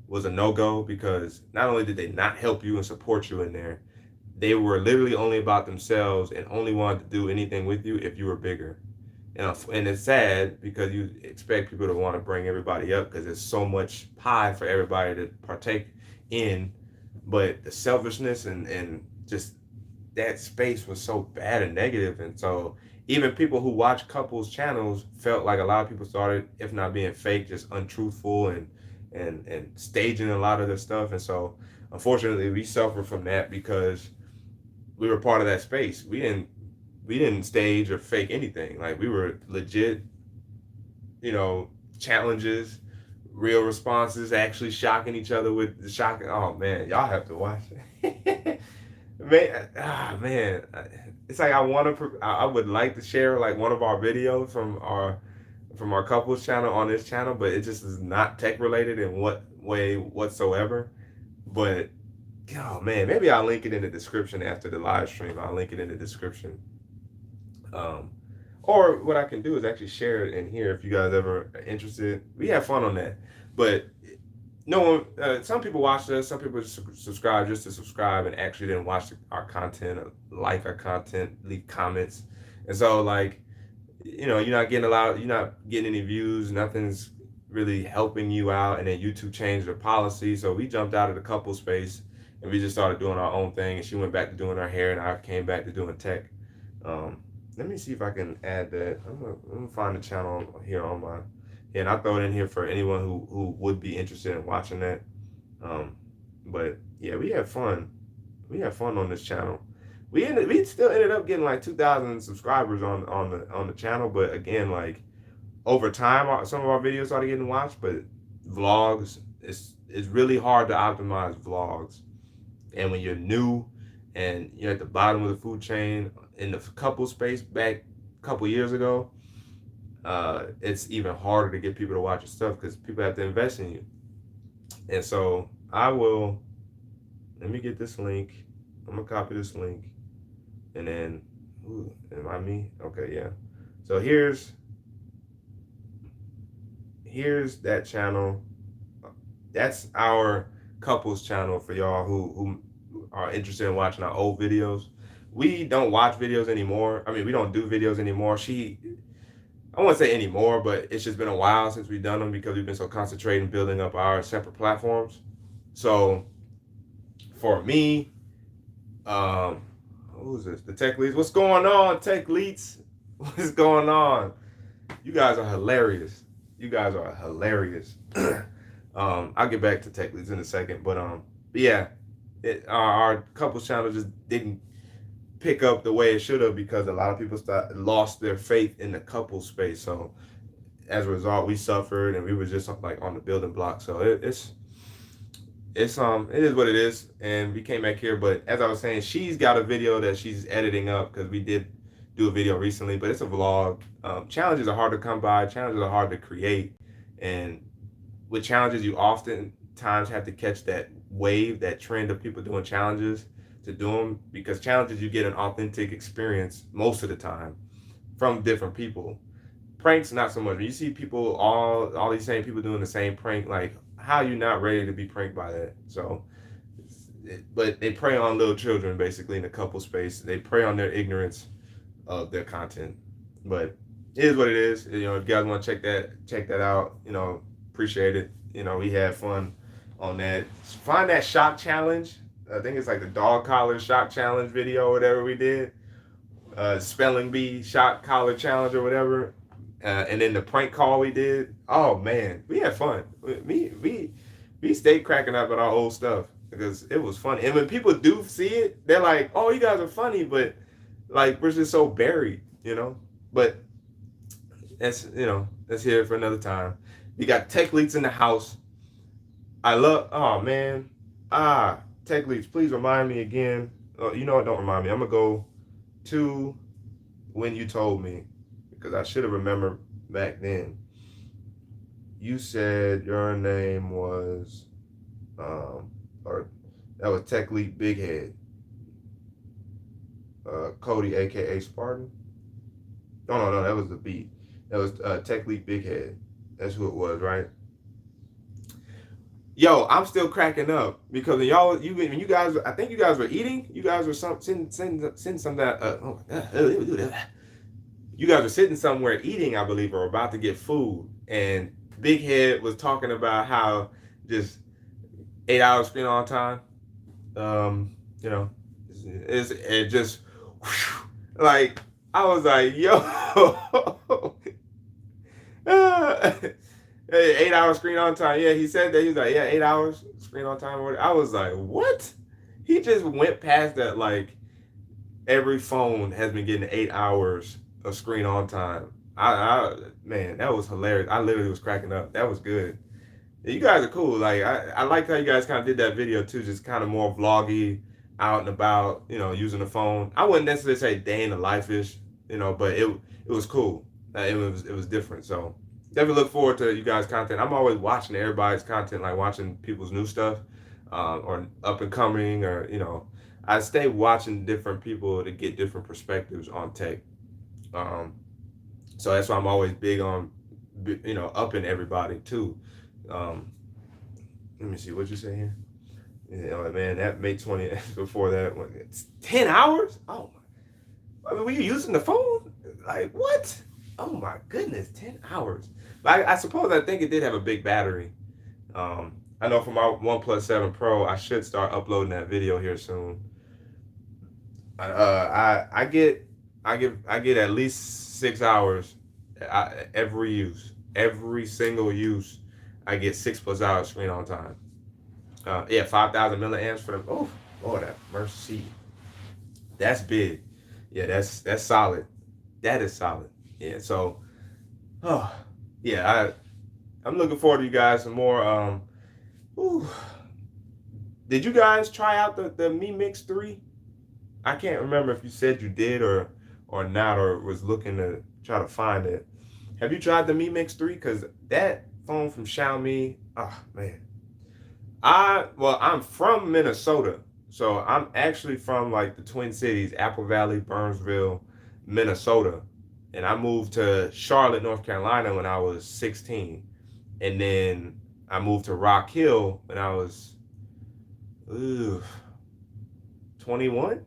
was a no-go, because not only did they not help you and support you in there, they were literally only about themselves and only wanted to do anything with you if you were bigger. And it's sad, because you expect people to want to bring everybody up because there's so much pie for everybody to partake in, but the selfishness and just that space was so bad and negative. And so even people who watch couples channels felt like a lot of people started, if not being fake, just untruthful and staging a lot of their stuff. And so unfortunately we suffer from that because we were part of that space. We didn't stage or fake anything. Like we were legit, challenges, real responses, actually shocking each other with the shocking. Oh man, y'all have to watch it. man, it's like I would like to share like one of our videos from our couples channel on this channel, but it just is not tech related in what way whatsoever. But oh man, maybe I'll link it in the description after the live stream. I'll link it in the description. Or what I can do is actually share it in here if you guys ever are interested. We have fun on that. But no one, some people watch us, some people subscribe just to subscribe and actually didn't watch our content, or like our content, leave comments, And so like, you're not getting you're not getting any views, nothing's really helping you out. And then YouTube changed their policy, so we jumped out of the couple space and we just started doing our own thing. And she went back to doing her hair, and I came back to doing tech. Let me see if I can add that. I'm gonna find the channel here on my, yeah, and I'll throw it in here for anyone who would be interested in watching that. But yeah, we had fun. We had fun on this channel. We still ended up getting like 2,000 subscribers on the channel, but again, like over time, some of our videos started getting watched. But vlogs, it's really hard to optimize vlogs, and when you're new and you're at the bottom of the food chain in the couple space back a couple years ago, it's even harder to get people to watch your stuff because people have to invest in you. And so let me get this link. I'm gonna copy this link, and then, ooh, am I me? Okay, yeah. So here's that channel. That's our couples channel for y'all who are interested in watching our old videos. We don't watch videos anymore. I mean, we don't do videos anymore. I won't say anymore, but it's just been a while since we've done them because we've been so concentrated in building up our separate platforms. So for me, who's this? The Tech Leads. What's going on, Tech Leads? What's going on? You guys are hilarious. You guys are hilarious. I'll get back to Tech Leads in a second, but yeah, our couples channel just didn't pick up the way it should have because a lot of people lost their faith in the couple space. So as a result, we suffered, and we were just like on the building block. So it is what it is, and we came back here. But as I was saying, she's got a video that she's editing up because we did do a video recently, but it's a vlog. Challenges are hard to come by. Challenges are hard to create, and with challenges, you oftentimes have to catch that wave, that trend of people doing challenges to do them, because challenges, you get an authentic experience most of the time from different people. Pranks, not so much. When you see people, all these same people doing the same prank, like, how are you not ready to be pranked by that? So, but they prey on little children basically in the couple space. They prey on their ignorance of their content. But it is what it is. If you guys want to check that out, appreciate it. We had fun on that. Find that shock challenge. I think it's like the dog collar shock challenge video or whatever we did. Spelling bee shock collar challenge or whatever. And then the prank call we did. Oh man, we had fun. We stayed cracking up at our old stuff because it was funny. And when people do see it, they're like, "Oh, you guys are funny," but like we're just so buried, But that's here for another time. We got Tech Leaks in the house. Oh man, Tech Leaks, please remind me again. Oh, you know what? Don't remind me. I'm gonna go to when you told me, because I should have remembered back then. You said your name was, or that was Tech Leak Big Head. Cody, aka Spartan. No, that was the beat. That was Tech Leak Big Head. That's who it was, right? Yo, I'm still cracking up because when you guys, I think you guys were eating. You guys were sitting something. You guys were sitting somewhere eating, I believe, or about to get food. And Big Head was talking about how just 8 hours screen on time. It just like I was like, yo. 8 hours screen on time. Yeah, he said that. He was like, yeah, 8 hours screen on time. I was like, what? He just went past that. Like every phone has been getting 8 hours of screen on time. Man, that was hilarious. I literally was cracking up. That was good. You guys are cool. Like I like how you guys kind of did that video too, just kind of more vloggy, out and about, using the phone. I wouldn't necessarily say day in the life-ish, but it was cool. It was different. So definitely look forward to you guys' content. I'm always watching everybody's content, like watching people's new stuff, or up and coming, or I stay watching different people to get different perspectives on tech. So that's why I'm always big on, upping everybody too. Let me see what you say here. Man, that May 20th before that, it's 10 hours. Oh, I mean, were you using the phone? like what? Oh my goodness, 10 hours. But I suppose I think it did have a big battery. I know for my OnePlus 7 Pro, I should start uploading that video here soon. I get at least 6 hours every use, every single use. I get 6+ hours screen on time. Yeah, 5,000 milliamps for the. Oh, Lord have mercy. That's big. Yeah, that's solid. That is solid. Yeah. So, oh, yeah. I'm looking forward to you guys some more. Whew. Did you guys try out the Mi Mix 3? I can't remember if you said you did or not, or was looking to try to find it. Have you tried the Mi Mix 3? Because that phone from Xiaomi, oh man. I'm from Minnesota. So I'm actually from like the Twin Cities, Apple Valley, Burnsville, Minnesota. And I moved to Charlotte, North Carolina when I was 16. And then I moved to Rock Hill when I was 21.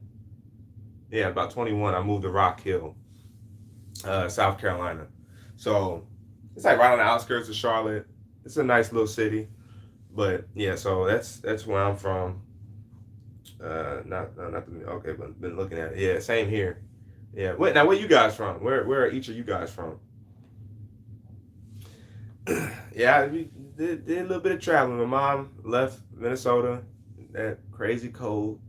Yeah, about 21. I moved to Rock Hill, South Carolina. So it's like right on the outskirts of Charlotte. It's a nice little city. But yeah, so that's where I'm from. Not the, okay, but been looking at it. Yeah, same here. Yeah. Now where you guys from? Where are each of you guys from? Yeah, we did a little bit of traveling. My mom left Minnesota, that crazy cold,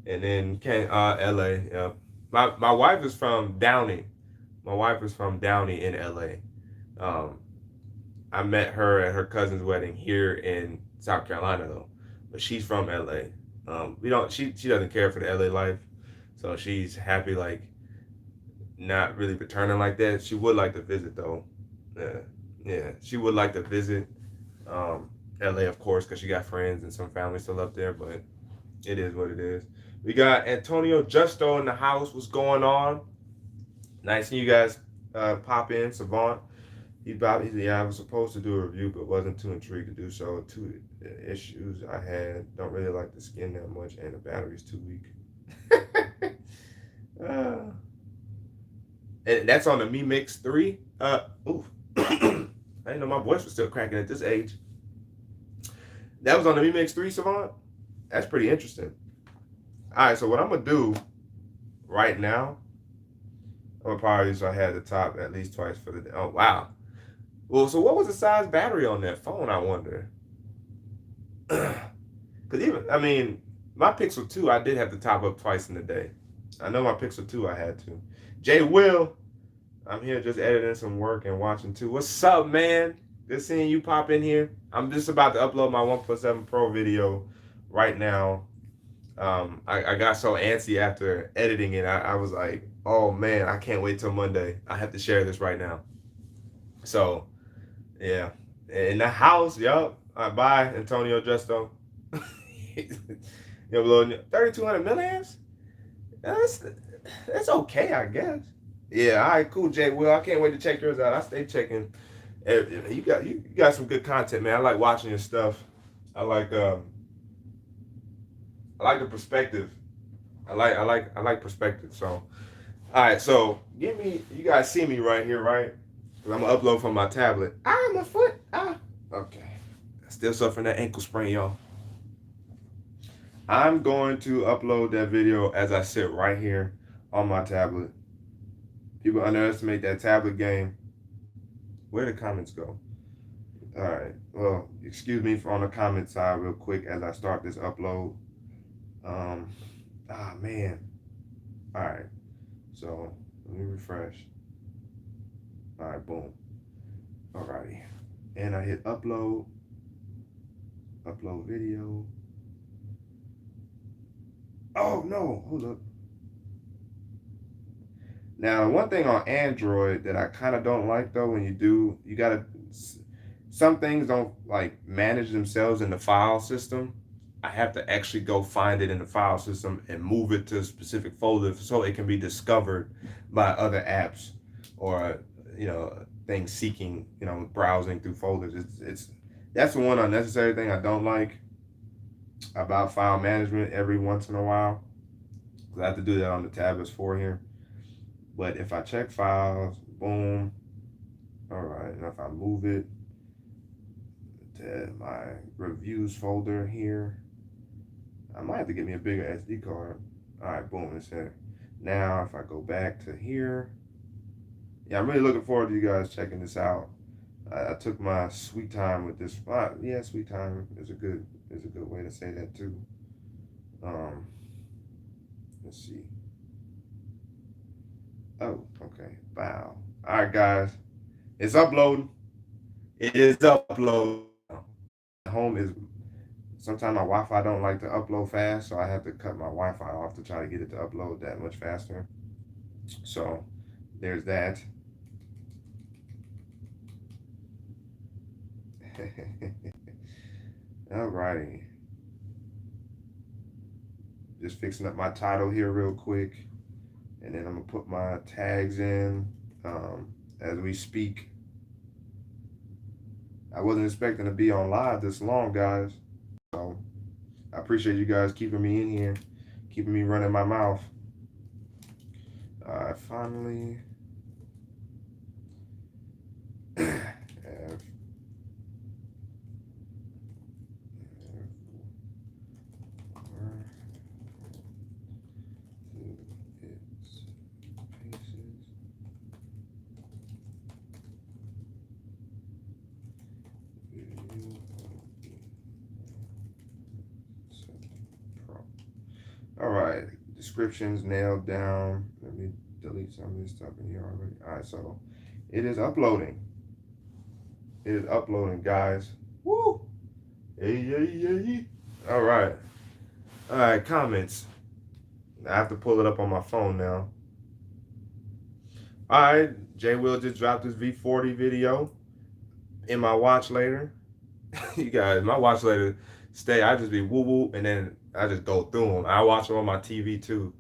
and then came LA. Yeah. My wife is from Downey. My wife is from Downey in LA. Um, I met her at her cousin's wedding here in South Carolina though, but she's from LA. We don't. She doesn't care for the LA life, so she's happy like not really returning like that. She would like to visit though. Yeah, yeah. She would like to visit LA, of course, because she got friends and some family still up there. But it is what it is. We got Antonio Justo in the house. What's going on? Nice seeing you guys pop in. Savant. Yeah, I was supposed to do a review, but wasn't too intrigued to do so. Two issues I had. Don't really like the skin that much, and the battery's too weak. And that's on the Mi Mix 3. Ooh. I didn't know my voice was still cracking at this age. That was on the Mi Mix 3, Savant? That's pretty interesting. All right, so what I'm going to do right now, I'm going to probably so I had the top at least twice for the day. Oh, wow. Well, so what was the size battery on that phone, I wonder? Because even, I mean, my Pixel 2, I did have to top up twice in the day. I know my Pixel 2, I had to. Jay Will, I'm here just editing some work and watching too. What's up, man? Good seeing you pop in here. I'm just about to upload my OnePlus 7 Pro video right now. I got so antsy after editing it. I was like, oh man, I can't wait till Monday. I have to share this right now. So, yeah. In the house, yup. Bye, Antonio Justo. You have 3,200 milliamps? That's okay, I guess. Yeah, all right, cool, Jay. Well, I can't wait to check yours out. I stay checking. You got some good content, man. I like watching your stuff. I like the perspective. I like perspective. So, all right. So, you guys see me right here, right? Because I'm gonna upload from my tablet. My foot. Okay. Still suffering that ankle sprain, y'all. I'm going to upload that video as I sit right here on my tablet. People underestimate that tablet game. Where the comments go? All right. Well, excuse me for on the comment side real quick as I start this upload. Man. All right. So let me refresh. All right. Boom. All righty. And I hit upload. Upload video. Oh no! Hold up. Now, one thing on Android that I kind of don't like though, when you gotta, some things don't like manage themselves in the file system. I have to actually go find it in the file system and move it to a specific folder so it can be discovered by other apps or, things seeking, browsing through folders. That's the one unnecessary thing I don't like about file management every once in a while. I have to do that on the tablets 4 here. But if I check files, boom. All right, and if I move it to my reviews folder here, I might have to get me a bigger SD card. All right, boom, it's here. Now, if I go back to here, yeah, I'm really looking forward to you guys checking this out. I took my sweet time with this. Yeah, sweet time is a good way to say that too. Um, let's see. Oh, okay. Wow. All right, guys, it's uploading. It is uploading. Home is sometimes my Wi-Fi don't like to upload fast, so I have to cut my Wi-Fi off to try to get it to upload that much faster. So there's that. Alrighty. Just fixing up my title here real quick, and then I'm gonna put my tags in as we speak. I wasn't expecting to be on live this long, guys. So I appreciate you guys keeping me in here, keeping me running my mouth. Finally. All right, descriptions nailed down. Let me delete some of this stuff in here already. All right, so it is uploading. It is uploading, guys. Woo! Hey, hey, hey. All right. All right, comments. I have to pull it up on my phone now. All right, J Will just dropped his V40 video in my watch later. You guys, my watch later I just be woo woo, and then I just go through them. I watch them on my TV too.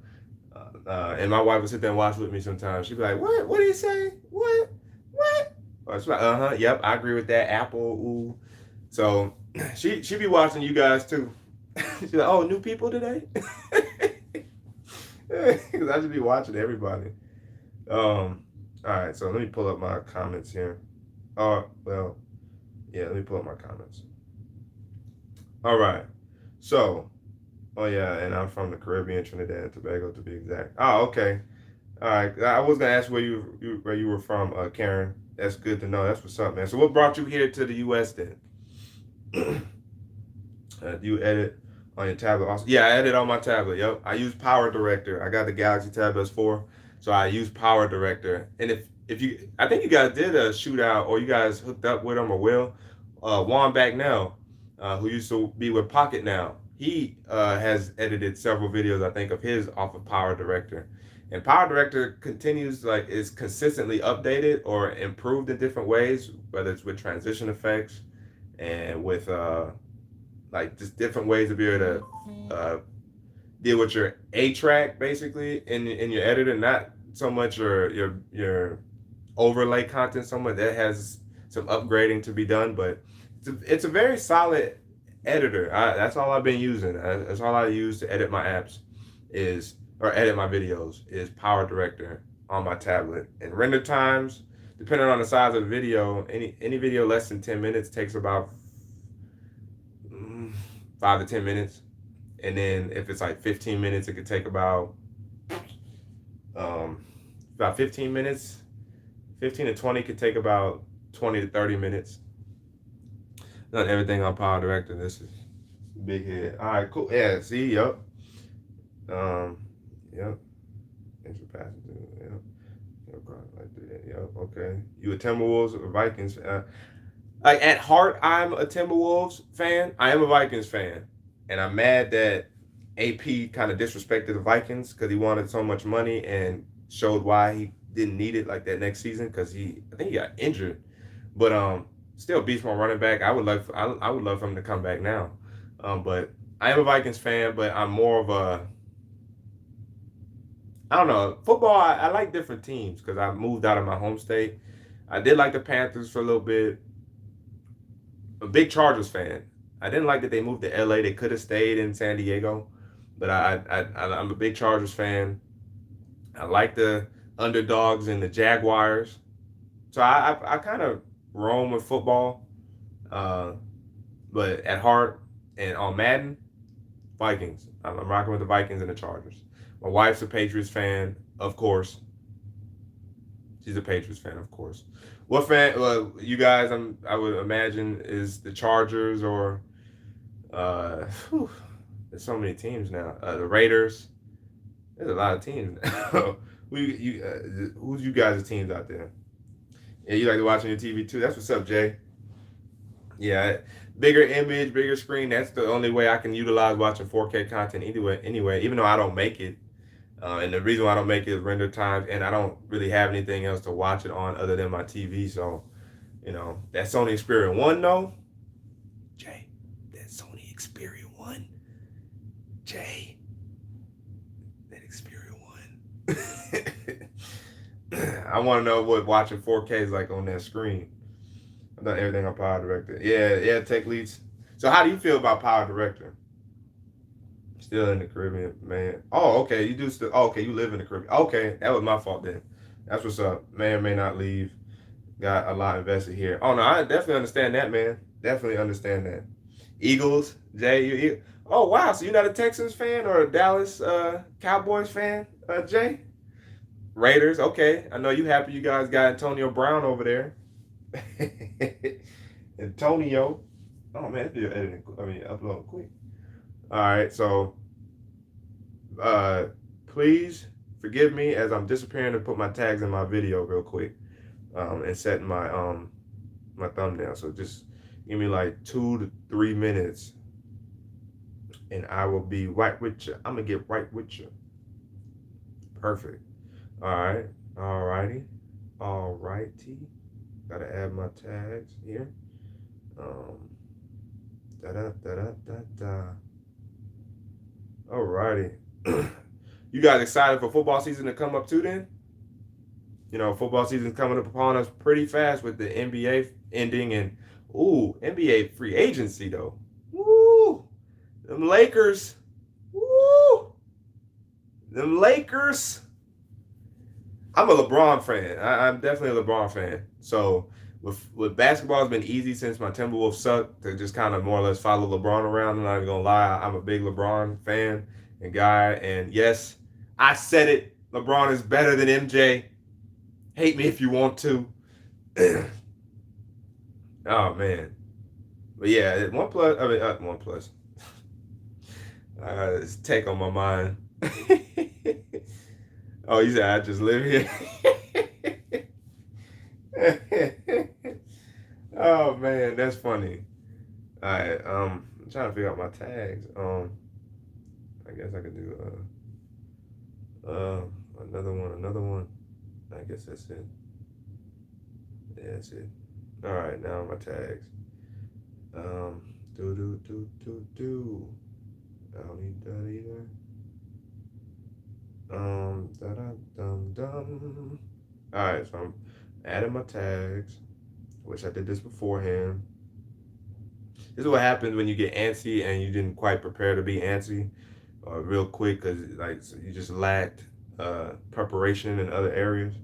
And my wife would sit there and watch with me sometimes. She'd be like, "What? What did he say? What? What?" Or she's like, yep, I agree with that. Apple, ooh." So she be watching you guys too. She's like, "Oh, new people today?" Because I should be watching everybody. All right, so let me pull up my comments here. Well, yeah, let me pull up my comments. All right, so, oh yeah, and I'm from the Caribbean, Trinidad and Tobago to be exact. Oh, okay. All right, I was gonna ask where you were from, Karen. That's good to know. That's what's up, man. So, what brought you here to the U.S. then? Do you edit on your tablet also? Yeah, I edit on my tablet. Yep, I use Power Director. I got the Galaxy Tab S4, so I use Power Director. And if you, I think you guys did a shootout, or you guys hooked up with him, or will. Juan Backnell, who used to be with Pocket Now, he has edited several videos, I think, of his off of Power Director. And Power Director continues, like, is consistently updated or improved in different ways, whether it's with transition effects and with like just different ways to be able to deal with your A track basically in your editor, not so much your overlay content so much. That has some upgrading to be done, but it's a very solid editor. That's all I've been using. That's all I use to edit my apps or edit my videos is Power Director on my tablet. And render times, depending on the size of the video, any video less than 10 minutes takes about 5 to 10 minutes. And then if it's like 15 minutes, it could take about 15 minutes. 15 to 20 could take about 20 to 30 minutes. Not everything on Power Director. This is big head. All right, cool. Yeah, see, yep. Yep. Thanks for passing through. Yep. Yep, okay. You a Timberwolves or Vikings? Like at heart, I'm a Timberwolves fan. I am a Vikings fan, and I'm mad that AP kind of disrespected the Vikings because he wanted so much money and showed why he didn't need it like that next season because I think he got injured, but still beats my running back. I would love for him to come back now, but I am a Vikings fan, but I'm more of a I don't know football. I like different teams because I moved out of my home state. I did like the Panthers for a little bit. A big Chargers fan. I didn't like that they moved to LA. They could have stayed in San Diego, but I'm a big Chargers fan. I like the underdogs in the Jaguars. So I kind of roam with football, uh, but at heart and on Madden, Vikings. I'm rocking with the Vikings and the Chargers. My wife's a Patriots fan, of course. She's a Patriots fan, of course. What fan? Well, you guys, I would imagine is the Chargers or whew, there's so many teams now. The Raiders. There's a lot of teams now. Who's you guys' teams out there? Yeah, you like to watch on your TV too. That's what's up, Jay. Yeah, bigger image, bigger screen. That's the only way I can utilize watching 4K content anyway. Anyway, even though I don't make it, and the reason why I don't make it is render times, and I don't really have anything else to watch it on other than my TV. So, that Sony Xperia One, though. Jay, that Sony Xperia One. Jay, that Xperia One. I want to know what watching 4K is like on that screen. I've done everything on Power Director. Yeah, tech leads. So how do you feel about Power Director? Still in the Caribbean, man. Oh, okay. You do still. Oh, okay, you live in the Caribbean. Okay, that was my fault then. That's what's up. May or may not leave. Got a lot invested here. Oh no, I definitely understand that, man. Definitely understand that. Eagles, Jay. Oh wow, so you're not a Texans fan or a Dallas Cowboys fan, Jay? Raiders. Okay, I know you happy. You guys got Antonio Brown over there. Antonio. Oh man, this video editing. Upload quick. All right, so please forgive me as I'm disappearing to put my tags in my video real quick, and setting my thumbnail. So just give me like 2 to 3 minutes, and I will be right with you. I'm gonna get right with you. Perfect. All right. Alrighty. Gotta add my tags here. Da da da da da da. Alrighty. You guys excited for football season to come up too then? Football season's coming up upon us pretty fast with the NBA ending and NBA free agency though. Woo! Them Lakers. Woo! Them Lakers. I'm a LeBron fan. I'm definitely a LeBron fan. So with basketball, it's been easy since my Timberwolves sucked to just kind of more or less follow LeBron around. I'm not even gonna lie, I'm a big LeBron fan and guy. And yes, I said it. LeBron is better than MJ. Hate me if you want to. Oh man, but yeah, one plus. It's tech on my mind. Oh, you said I just live here. Oh man, that's funny. All right, I'm trying to figure out my tags. I guess I could do another one. I guess that's it. Yeah, that's it. All right, now my tags. Do. I don't need that either. Dum. All right, so I'm adding my tags. Wish I did this beforehand. This is what happens when you get antsy and you didn't quite prepare to be antsy real quick because so you just lacked preparation in other areas.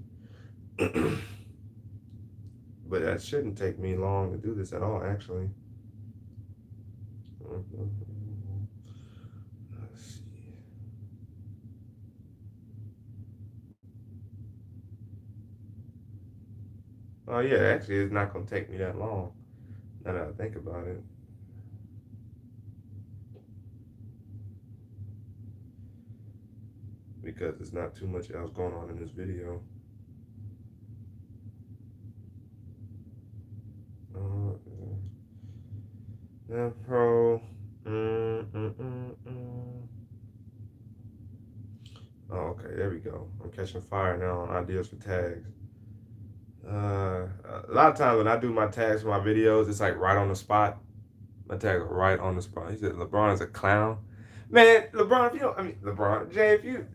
But that shouldn't take me long to do this at all, actually. Let's see. Oh yeah, actually, it's not gonna take me that long. Now that I think about it. Because there's not too much else going on in this video. Pro. Oh, okay, there we go. I'm catching fire now on ideas for tags. A lot of times when I do my tags for my videos, it's like right on the spot. My tags are right on the spot. He said LeBron is a clown. Man, LeBron, LeBron, Jay,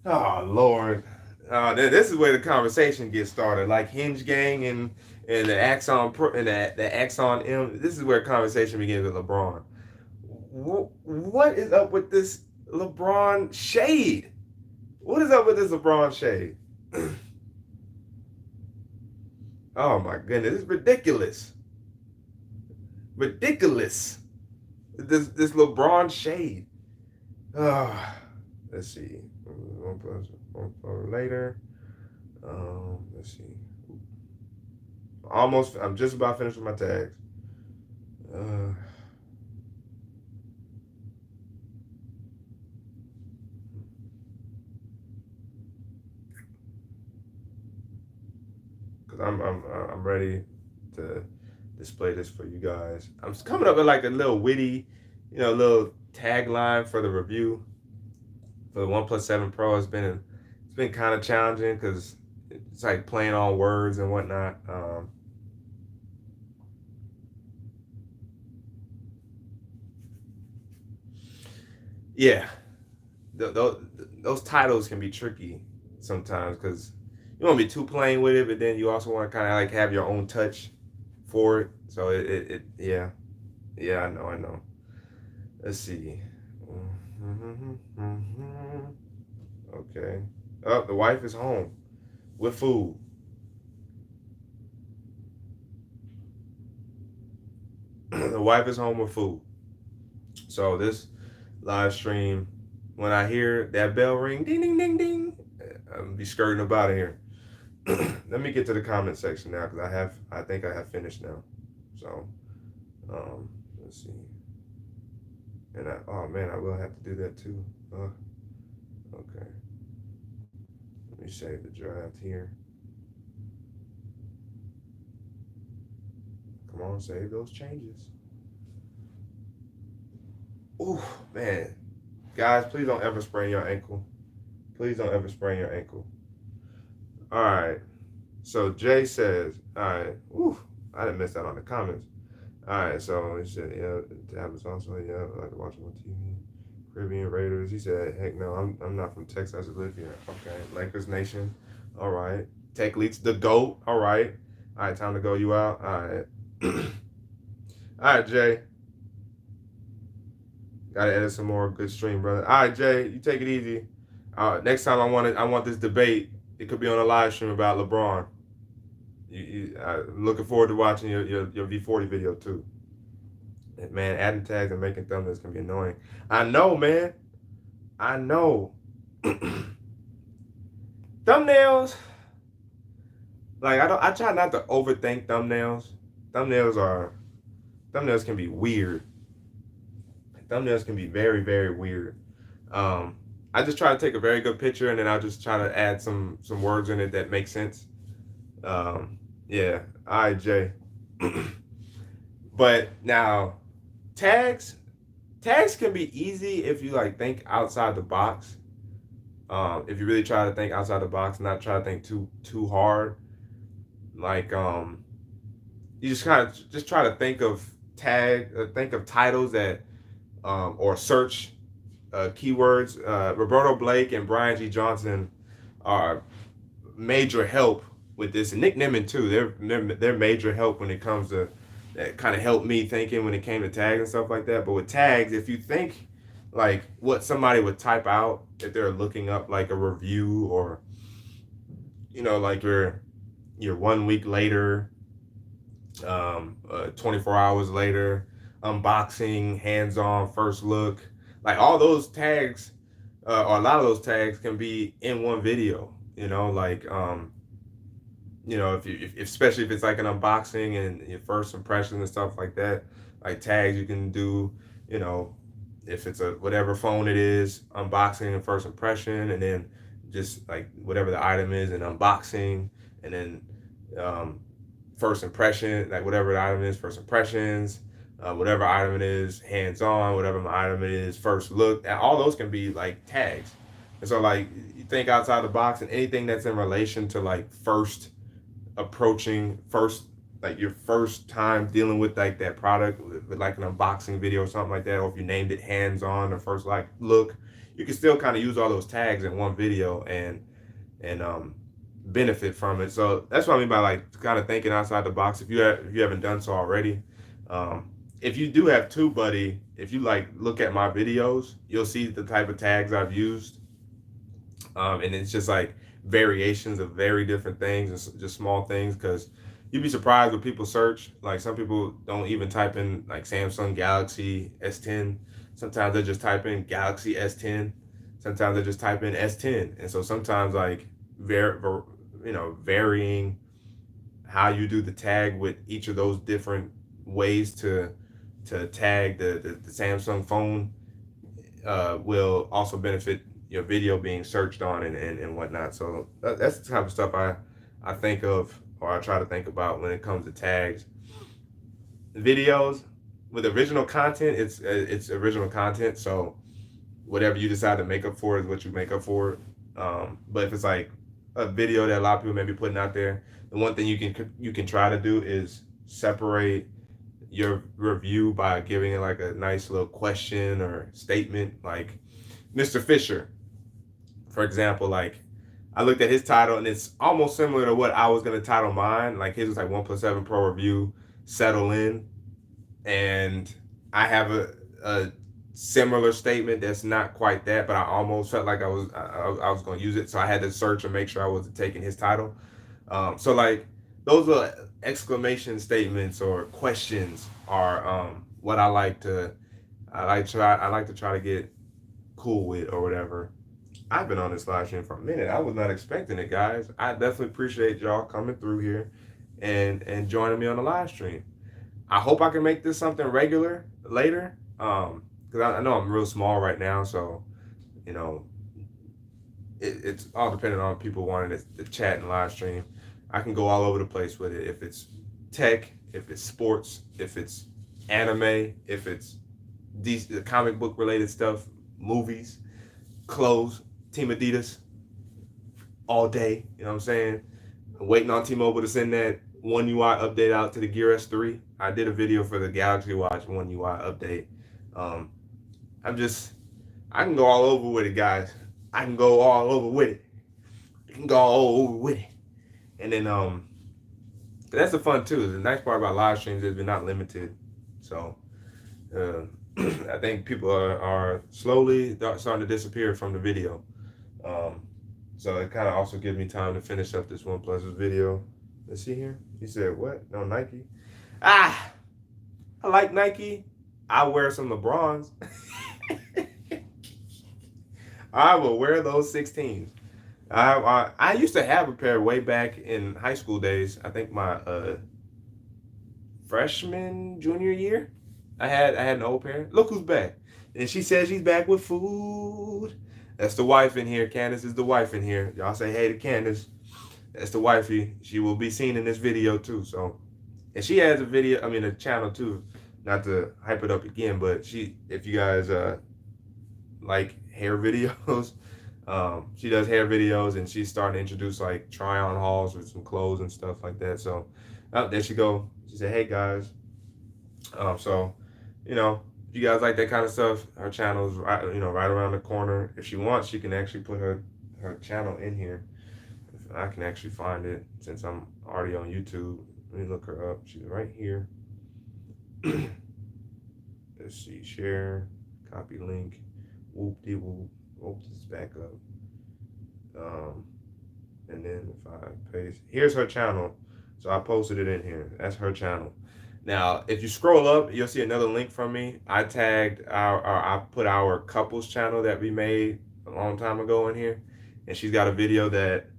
oh Lord. This is where the conversation gets started. Like Hinge Gang and the Axon Pro and the Axon M. This is where conversation begins with LeBron. What is up with this LeBron shade? What is up with this LeBron shade? Oh my goodness, it's ridiculous. Ridiculous. This LeBron shade. Oh, let's see. One plus one for later. Let's see. Almost. I'm just about finished with my tags. Uh, Cause I'm ready to display this for you guys. I'm coming up with like a little witty, little tagline for the review for the OnePlus 7 Pro. It's been kind of challenging because it's like playing on words and whatnot. Yeah, those titles can be tricky sometimes because you don't want to be too plain with it, but then you also want to kind of like have your own touch for it. So yeah, I know. Let's see. Okay. Oh, the wife is home with food. The wife is home with food. So this live stream, when I hear that bell ring, ding ding ding ding, I'm gonna be skirting about here. Let me get to the comment section now because I think I have finished now. So, let's see. And oh man, I will have to do that too. Okay. Let me save the draft here. Come on, save those changes. Ooh, man. Guys, please don't ever sprain your ankle. Please don't ever sprain your ankle. All right. So Jay says, all right. Ooh, I didn't miss that on the comments. All right. So he said, yeah, Tab is also, yeah, I like to watch him on TV. Caribbean Raiders. He said, heck no, I'm not from Texas. I live here. Okay. Lakers Nation. All right. Tech Leaks the GOAT. All right. All right. Time to go you out. All right. All right, Jay. Gotta edit some more. Good stream, brother. All right, Jay, you take it easy. Next time I want this debate. It could be on a live stream about LeBron. Looking forward to watching your V40 video too. And man, adding tags and making thumbnails can be annoying. I know, man. I know. Thumbnails. Like I try not to overthink thumbnails. Thumbnails can be weird. Thumbnails can be very, very weird. I just try to take a very good picture and then I'll just try to add some words in it that make sense. Yeah, all right, Jay. But now, tags can be easy if you like think outside the box. If you really try to think outside the box, not try to think too hard. Like you just kind of just try to think of titles that or search keywords. Roberto Blake and Brian G. Johnson are major help with this, and Nick Nimmin too. They're major help when it comes to that. Kind of helped me thinking when it came to tags and stuff like that. But with tags, if you think like what somebody would type out if they're looking up like a review or like your 1 week later, 24 hours later, unboxing, hands-on, first look, like all those tags, or a lot of those tags can be in one video. If especially if it's like an unboxing and your first impression and stuff like that, like tags you can do, if it's a whatever phone it is, unboxing and first impression, and then just like whatever the item is and unboxing, and then first impression, like whatever the item is, first impressions, whatever item it is, hands-on, whatever my item it is, first look, and all those can be like tags. And so like you think outside the box, and anything that's in relation to like like your first time dealing with like that product with like an unboxing video or something like that, or if you named it hands-on or first like look, you can still kind of use all those tags in one video and benefit from it. So that's what I mean by like kind of thinking outside the box. If you haven't done so already, if you do have TubeBuddy, if you like look at my videos, you'll see the type of tags I've used, and it's just like variations of very different things and just small things, because you'd be surprised what people search. Like some people don't even type in like Samsung Galaxy S10. Sometimes they just type in Galaxy S10. Sometimes they just type in S10. And so sometimes like varying how you do the tag with each of those different ways to tag the Samsung phone will also benefit your video being searched on and whatnot. So that's the type of stuff I think of, or I try to think about when it comes to tags. Videos with original content, it's original content. So whatever you decide to make up for is what you make up for. But if it's like a video that a lot of people may be putting out there, the one thing you can try to do is separate your review by giving it like a nice little question or statement. Like Mr. Fisher, for example, like I looked at his title and it's almost similar to what I was gonna title mine. Like his was like 1+7 Pro review, settle in, and I have a similar statement that's not quite that, but I almost felt like I was gonna use it, so I had to search and make sure I wasn't taking his title. So like those are exclamation statements or questions are what I like to try to get cool with or whatever. I've been on this live stream for a minute. I was not expecting it, guys. I definitely appreciate y'all coming through here and joining me on the live stream. I hope I can make this something regular later. Because I know I'm real small right now, so you know it's all dependent on people wanting to chat and live stream. I can go all over the place with it. If it's tech, if it's sports, if it's anime, if it's these comic book related stuff, movies, clothes, Team Adidas, all day. You know what I'm saying? I'm waiting on T-Mobile to send that One UI update out to the Gear S3. I did a video for the Galaxy Watch One UI update. I can go all over with it, guys. I can go all over with it. I can go all over with it. And then that's the fun too. The nice part about live streams is we're not limited. So I think people are slowly starting to disappear from the video. So it kind of also gives me time to finish up this OnePlus video. Let's see here. He said what? No, Nike. I like Nike. I wear some LeBrons. I will wear those 16s. I used to have a pair way back in high school days. I think my freshman, junior year. I had an old pair. Look who's back. And she says she's back with food. That's the wife in here. Candace is the wife in here. Y'all say hey to Candace. That's the wifey. She will be seen in this video too. So, and she has a channel too. Not to hype it up again, but if you guys like hair videos, she does hair videos, and she's starting to introduce like try-on hauls with some clothes and stuff like that. So, there she go. She said, "Hey guys." So, if you guys like that kind of stuff, her channel's right around the corner. If she wants, she can actually put her channel in here. If I can actually find it since I'm already on YouTube. Let me look her up. She's right here. Let's see, share, copy link, whoop-de-whoop. Oops, it's back up. And then if I paste, here's her channel. So I posted it in here. That's her channel. Now, if you scroll up, you'll see another link from me. I put our couples channel that we made a long time ago in here. And she's got a video that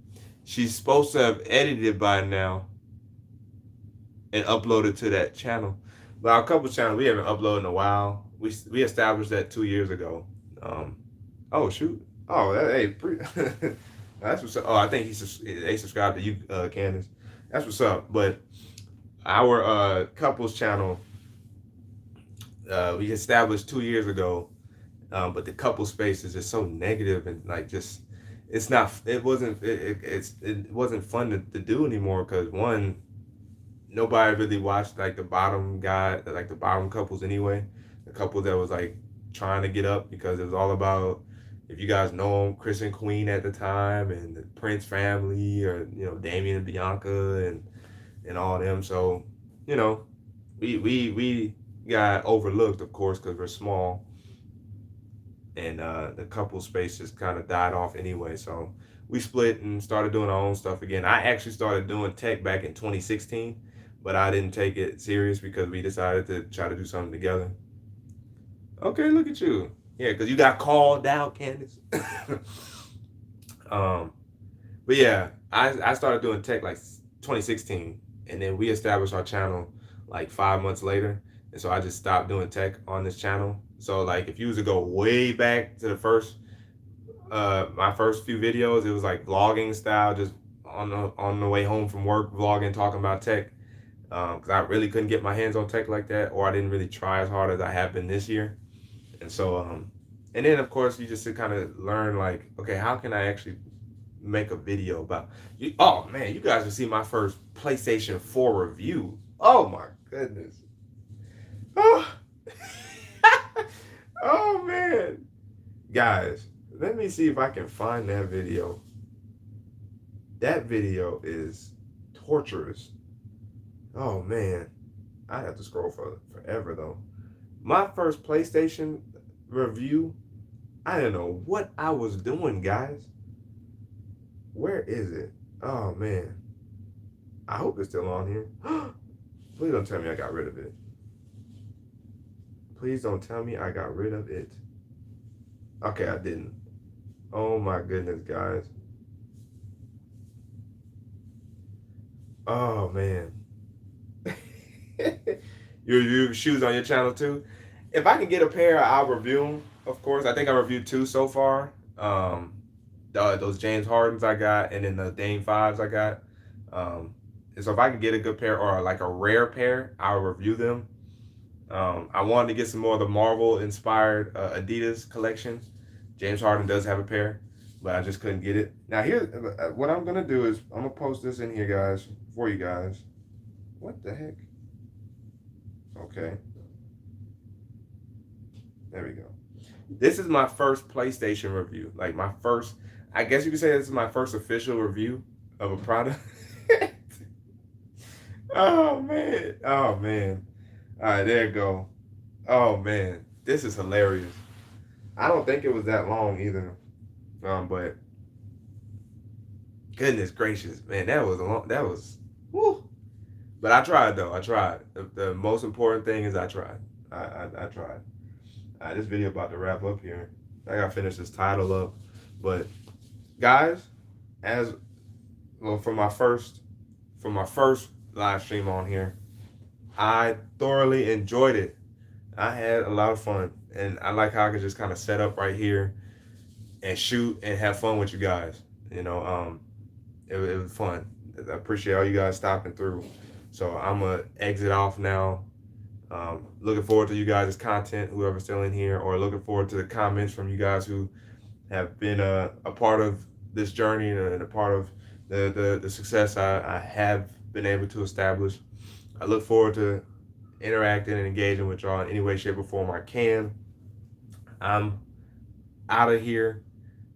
she's supposed to have edited by now and uploaded to that channel. But our couples channel, we haven't uploaded in a while. We established that 2 years ago. Oh, shoot. Oh, that's what's up. Oh, I think they subscribed to you, Candace. That's what's up. But our couples channel, we established 2 years ago. But the couple space is just so negative and like just it wasn't fun to do anymore because one, nobody really watched like the bottom couples anyway. The couple that was like trying to get up because it was all about, if you guys know them, Chris and Queen at the time and the Prince family, or Damien and Bianca and all them. So we got overlooked, of course, because we're small, and the couple space just kind of died off anyway. So we split and started doing our own stuff again. I actually started doing tech back in 2016, but I didn't take it serious because we decided to try to do something together. Okay, look at you. Yeah, because you got called out, Candace. um, but yeah, I started doing tech like 2016, and then we established our channel like 5 months later. And so I just stopped doing tech on this channel. So like if you was to go way back to the first my first few videos, it was like vlogging style, just on the way home from work, vlogging, talking about tech. Because I really couldn't get my hands on tech like that, or I didn't really try as hard as I have been this year. And so and then of course you just to kind of learn like, okay, how can I actually make a video about you? Oh man, you guys will see my first PlayStation 4 review. Oh my goodness. Oh, oh man. Guys, let me see if I can find that video. That video is torturous. Oh man. I have to scroll for forever though. My first PlayStation review, I didn't know what I was doing, guys. Where is it? Oh man. I hope it's still on here. Please don't tell me I got rid of it. Please don't tell me I got rid of it. Okay, I didn't. Oh my goodness, guys. Oh man. You review shoes on your channel too? If I can get a pair, I'll review them. Of course, I think I reviewed 2 so far. Those James Hardens I got, and then the Dame 5s I got. And so if I can get a good pair or like a rare pair, I'll review them. I wanted to get some more of the Marvel inspired Adidas collection. James Harden does have a pair, but I just couldn't get it. Now here, what I'm gonna do is I'm gonna post this in here, guys, for you guys. What the heck? Okay. There we go. This is my first PlayStation review. Like my first, I guess you could say this is my first official review of a product. Oh man. Oh man. All right, there you go. Oh man, this is hilarious. I don't think it was that long either. But goodness gracious, man, that was a long. That was. Whew. But I tried though. I tried. The most important thing is I tried. I tried. This video about to wrap up here. I gotta finish this title up. But guys, as well for my first live stream on here, I thoroughly enjoyed it. I had a lot of fun, and I like how I could just kind of set up right here and shoot and have fun with you guys. You know, it was fun. I appreciate all you guys stopping through. So I'm gonna exit off now. Looking forward to you guys' content, whoever's still in here, or looking forward to the comments from you guys who have been a part of this journey and a part of the success I have been able to establish. I look forward to interacting and engaging with y'all in any way, shape, or form I can. I'm out of here.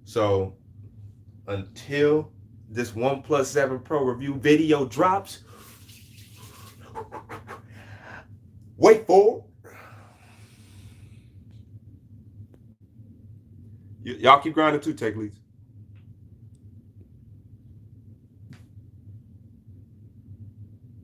So until this OnePlus 7 Pro review video drops, wait for y'all keep grinding too, tech leads.